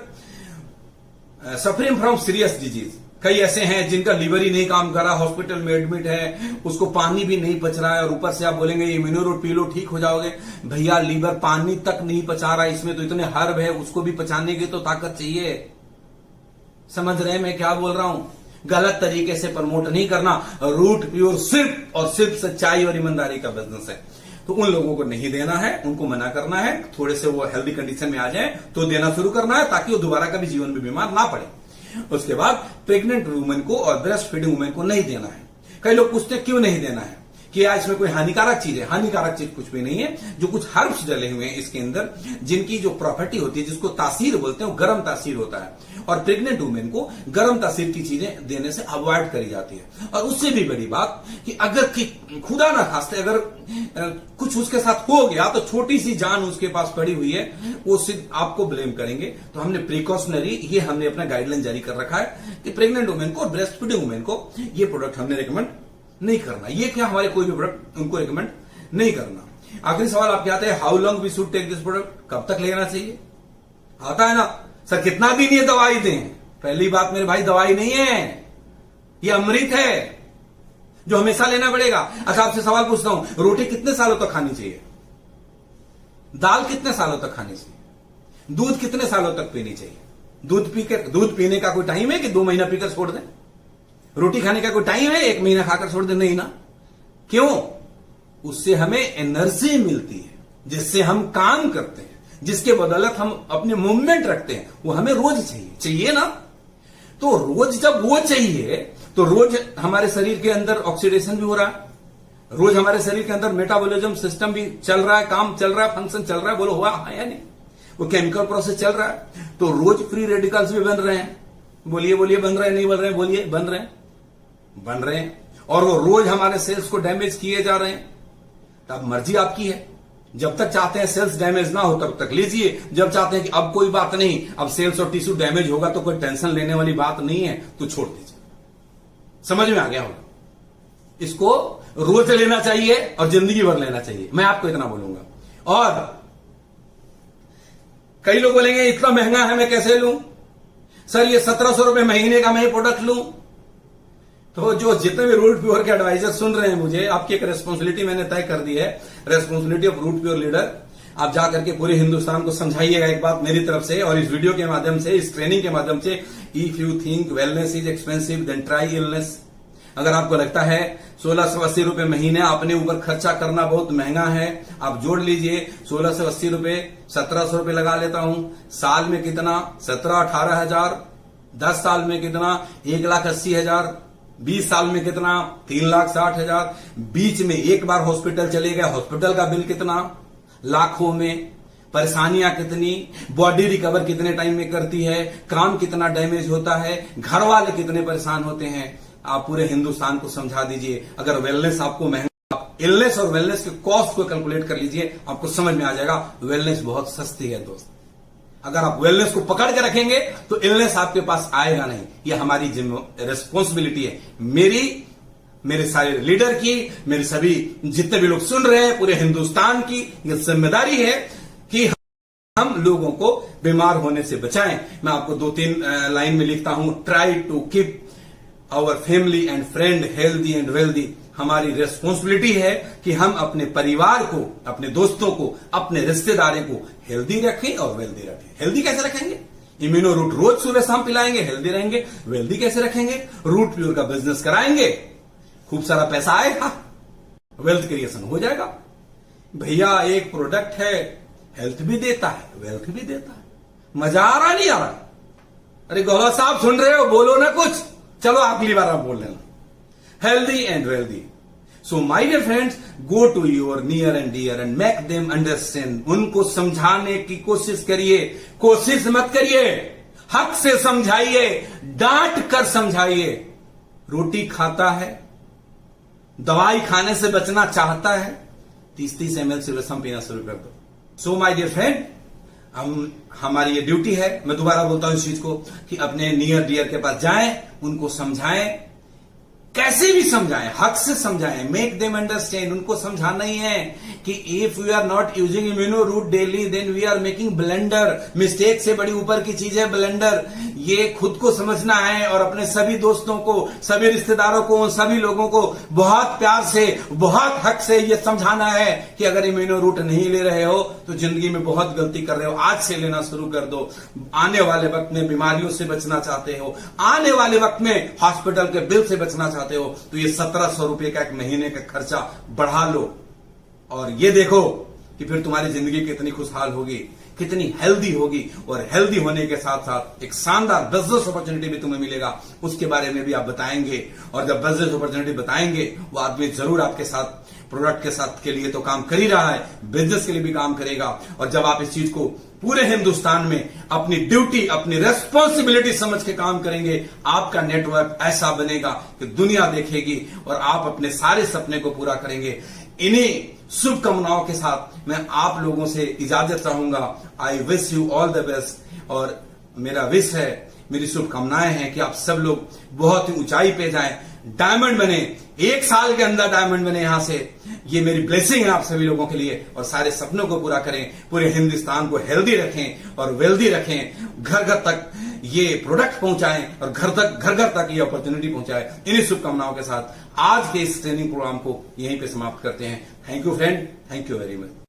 सफरिंग फ्रॉम सीरियस डिजीज, कई ऐसे हैं जिनका लीवर ही नहीं काम कर रहा, हॉस्पिटल में एडमिट है, उसको पानी भी नहीं पच रहा है, और ऊपर से आप बोलेंगे इम्यूनो रूट पी लो ठीक हो जाओगे। भैया लीवर पानी तक नहीं पचा रहा, इसमें तो इतने हर्ब है, उसको भी पचाने की तो ताकत चाहिए। समझ रहे हैं मैं क्या बोल रहा हूं? गलत तरीके से प्रमोट नहीं करना। रूट प्योर सिर्फ और सिर्फ सच्चाई और ईमानदारी का बिजनेस है, तो उन लोगों को नहीं देना है, उनको मना करना है। थोड़े से वो हेल्दी कंडीशन में आ जाए तो देना शुरू करना है, ताकि वो दोबारा कभी जीवन में बीमार ना पड़े। उसके बाद प्रेग्नेंट वुमेन को और ब्रेस्ट फीडिंग वुमेन को नहीं देना है। कई लोग पूछते हैं क्यों नहीं देना है, कि यार इसमें कोई हानिकारक चीज है। हानिकारक चीज कुछ भी नहीं है। जो कुछ हर्ब्स डले हुए हैं इसके अंदर, जिनकी जो प्रॉपर्टी होती है, जिसको तासीर बोलते हैं, वो गर्म तासीर होता है, और प्रेग्नेंट वुमेन को गर्म तासीर की चीजें देने से अवॉइड करी जाती है। और उससे भी बड़ी बात कि अगर खुदा ना खास्ते अगर कुछ उसके साथ हो गया तो छोटी सी जान उसके पास पड़ी हुई है, वो सिर्फ आपको ब्लेम करेंगे। तो हमने प्रिकॉशनरी ये हमने अपना गाइडलाइन जारी कर रखा है कि प्रेग्नेंट वुमेन को और ब्रेस्ट फीडिंग वुमेन को ये प्रोडक्ट हमने रिकमेंड नहीं करना। ये क्या हमारे कोई भी प्रोडक्ट उनको रिकमेंड नहीं करना। आखिरी सवाल आपके आते हैं, how long we should take this product, कब तक लेना चाहिए? आता है ना सर, कितना दिन ये दवाई दें? पहली बात मेरे भाई, दवाई नहीं है, ये अमृत है जो हमेशा लेना पड़ेगा। अच्छा, आपसे सवाल पूछता हूं, रोटी कितने सालों तक खानी चाहिए? दाल कितने सालों तक खानी चाहिए? दूध कितने सालों तक पीनी चाहिए? दूध पीने का कोई टाइम है कि 2 महीना पीकर छोड़ दें? रोटी खाने का कोई टाइम है 1 महीना खाकर छोड़ दें? नहीं ना। क्यों? उससे हमें एनर्जी मिलती है, जिससे हम काम करते हैं, जिसके बदौलत हम अपने मूवमेंट रखते हैं, वो हमें रोज चाहिए ना। तो रोज जब वो चाहिए तो रोज हमारे शरीर के अंदर ऑक्सीडेशन भी हो रहा है, रोज हमारे शरीर के अंदर मेटाबॉलिज्म सिस्टम भी चल रहा है, काम चल रहा है, फंक्शन चल रहा है। बोलो हुआ है या नहीं? वो केमिकल प्रोसेस चल रहा है, तो रोज फ्री रेडिकल्स भी बन रहे हैं। बोलिए बोलिए, बन रहे हैं नहीं बन रहे हैं? बोलिए, बन रहे हैं। और वो रोज हमारे सेल्स को डैमेज किए जा रहे हैं। तब मर्जी आपकी है, जब तक चाहते हैं सेल्स डैमेज ना हो तब तक लीजिए, जब चाहते हैं कि अब कोई बात नहीं, अब सेल्स और टिश्यू डैमेज होगा तो कोई टेंशन लेने वाली बात नहीं है, तो छोड़ दीजिए। समझ में आ गया होगा? इसको रोज लेना चाहिए और जिंदगी भर लेना चाहिए, मैं आपको इतना बोलूंगा। और कई लोग बोलेंगे इतना महंगा है, मैं कैसे लूं? सर ये 1700 रुपए महीने का मैं प्रोडक्ट लूं तो जो जितने भी रूट प्योर के एडवाइजर सुन रहे हैं मुझे, आपकी एक रेस्पॉन्सिबिलिटी मैंने तय कर दी है, responsibility of root pure leader. आप जाकर के पूरे हिंदुस्तान को समझाइएगा एक बात मेरी तरफ से, और इस वीडियो के माध्यम से, इस ट्रेनिंग के माध्यम से, if you think wellness is expensive than try illness. अगर आपको लगता है 1680 रुपए महीने अपने ऊपर खर्चा करना बहुत महंगा है, आप जोड़ लीजिए 1680 रुपए, 1700 रुपए लगा लेता हूं। साल में कितना? 17-18 हजार। 10 साल में कितना? 1,80,000। 20 साल में कितना? 3,60,000। बीच में एक बार हॉस्पिटल चले गए, हॉस्पिटल का बिल कितना? लाखों में। परेशानियां कितनी, बॉडी रिकवर कितने टाइम में करती है, काम कितना डैमेज होता है, घर वाले कितने परेशान होते हैं। आप पूरे हिंदुस्तान को समझा दीजिए। अगर वेलनेस आपको महंगा, आप इलनेस और वेलनेस के कॉस्ट को कैलकुलेट कर लीजिए, आपको समझ में आ जाएगा वेलनेस बहुत सस्ती है दोस्त। अगर आप वेलनेस को पकड़ के रखेंगे तो इलनेस आपके पास आएगा नहीं। ये हमारी रिस्पॉन्सिबिलिटी है, मेरे सारे लीडर की, मेरे सभी जितने भी लोग सुन रहे हैं, पूरे हिंदुस्तान की ये जिम्मेदारी है कि हम लोगों को बीमार होने से बचाएं। मैं आपको 2-3 लाइन में लिखता हूं, try to keep our family and friend healthy and wealthy. हमारी रेस्पॉन्सिबिलिटी है कि हम अपने परिवार को, अपने दोस्तों को, अपने रिश्तेदारों को हेल्दी रखें और वेल्दी रखें। हेल्दी कैसे रखेंगे? इम्यूनो रूट रोज सुबह शाम पिलाएंगे, हेल्दी रहेंगे। वेल्दी कैसे रखेंगे? रूट प्योर का बिजनेस कराएंगे, खूब सारा पैसा आएगा, वेल्थ क्रिएशन हो जाएगा। भैया एक प्रोडक्ट है, हेल्थ भी देता है, वेल्थ भी देता है। मजा आ रहा नहीं आ रहा? अरे गौरव साहब सुन रहे हो, बोलो ना कुछ। चलो अगली बार आप बोल लेना, healthy and wealthy. So my dear friends, go to your near and dear and make them understand. उनको समझाने की कोशिश करिए, कोशिश मत करिए, हक से समझाइए, डांट कर समझाइए। रोटी खाता है, दवाई खाने से बचना चाहता है, 30-30 ml सुबह शाम पीना शुरू कर दो। सो माय डियर फ्रेंड, हमारी ये ड्यूटी है, मैं दोबारा बोलता हूं इस चीज को, कि अपने नियर डियर के पास जाएं, उनको समझाएं, कैसे भी समझाएं, हक से समझाएं, मेक देम अंडरस्टैंड। उनको समझाना ही है कि if we are not using immuno root daily then we are making blunder. Mistake से बड़ी ऊपर की चीज है ब्लेंडर। ये खुद को समझना है और अपने सभी दोस्तों को, सभी रिश्तेदारों को, सभी लोगों को बहुत प्यार से, बहुत हक से ये समझाना है कि अगर इम्यूनो रूट नहीं ले रहे हो तो जिंदगी में बहुत गलती कर रहे हो, आज से लेना शुरू कर दो। आने वाले वक्त में बीमारियों से बचना चाहते हो, आने वाले वक्त में हॉस्पिटल के बिल से बचना चाहते हो, तो ये 1700 रुपए का एक महीने का खर्चा बढ़ा लो और ये देखो कि फिर तुम्हारी जिंदगी कितनी खुशहाल होगी, कितनी हेल्दी होगी। और हेल्दी होने के साथ साथ एक शानदार बिजनेस अपॉर्चुनिटी भी तुम्हें मिलेगा, उसके बारे में भी आप बताएंगे। और जब बिजनेस अपॉर्चुनिटी बताएंगे, वो आदमी जरूर आपके साथ, प्रोडक्ट के साथ के लिए तो काम कर ही रहा है, बिजनेस के लिए भी काम करेगा। और जब आप इस चीज को पूरे हिंदुस्तान में अपनी ड्यूटी, अपनी रेस्पॉन्सिबिलिटी समझ के काम करेंगे, आपका नेटवर्क ऐसा बनेगा कि दुनिया देखेगी और आप अपने सारे सपने को पूरा करेंगे। इन्हीं शुभकामनाओं के साथ मैं आप लोगों से इजाजत चाहूंगा। I wish you all the best. और मेरा विश है, मेरी शुभकामनाएं हैं कि आप सब लोग बहुत ही ऊंचाई पे जाएं, डायमंड बने, 1 साल के अंदर डायमंड बने। यहां से ये मेरी ब्लेसिंग है आप सभी लोगों के लिए, और सारे सपनों को पूरा करें, पूरे हिंदुस्तान को हेल्दी रखें और वेल्दी रखें, घर घर तक ये प्रोडक्ट पहुंचाएं और घर घर तक ये अपॉर्चुनिटी पहुंचाएं। इन्हीं शुभकामनाओं के साथ आज के इस ट्रेनिंग प्रोग्राम को यहीं पे समाप्त करते हैं। Thank you friend, thank you very much.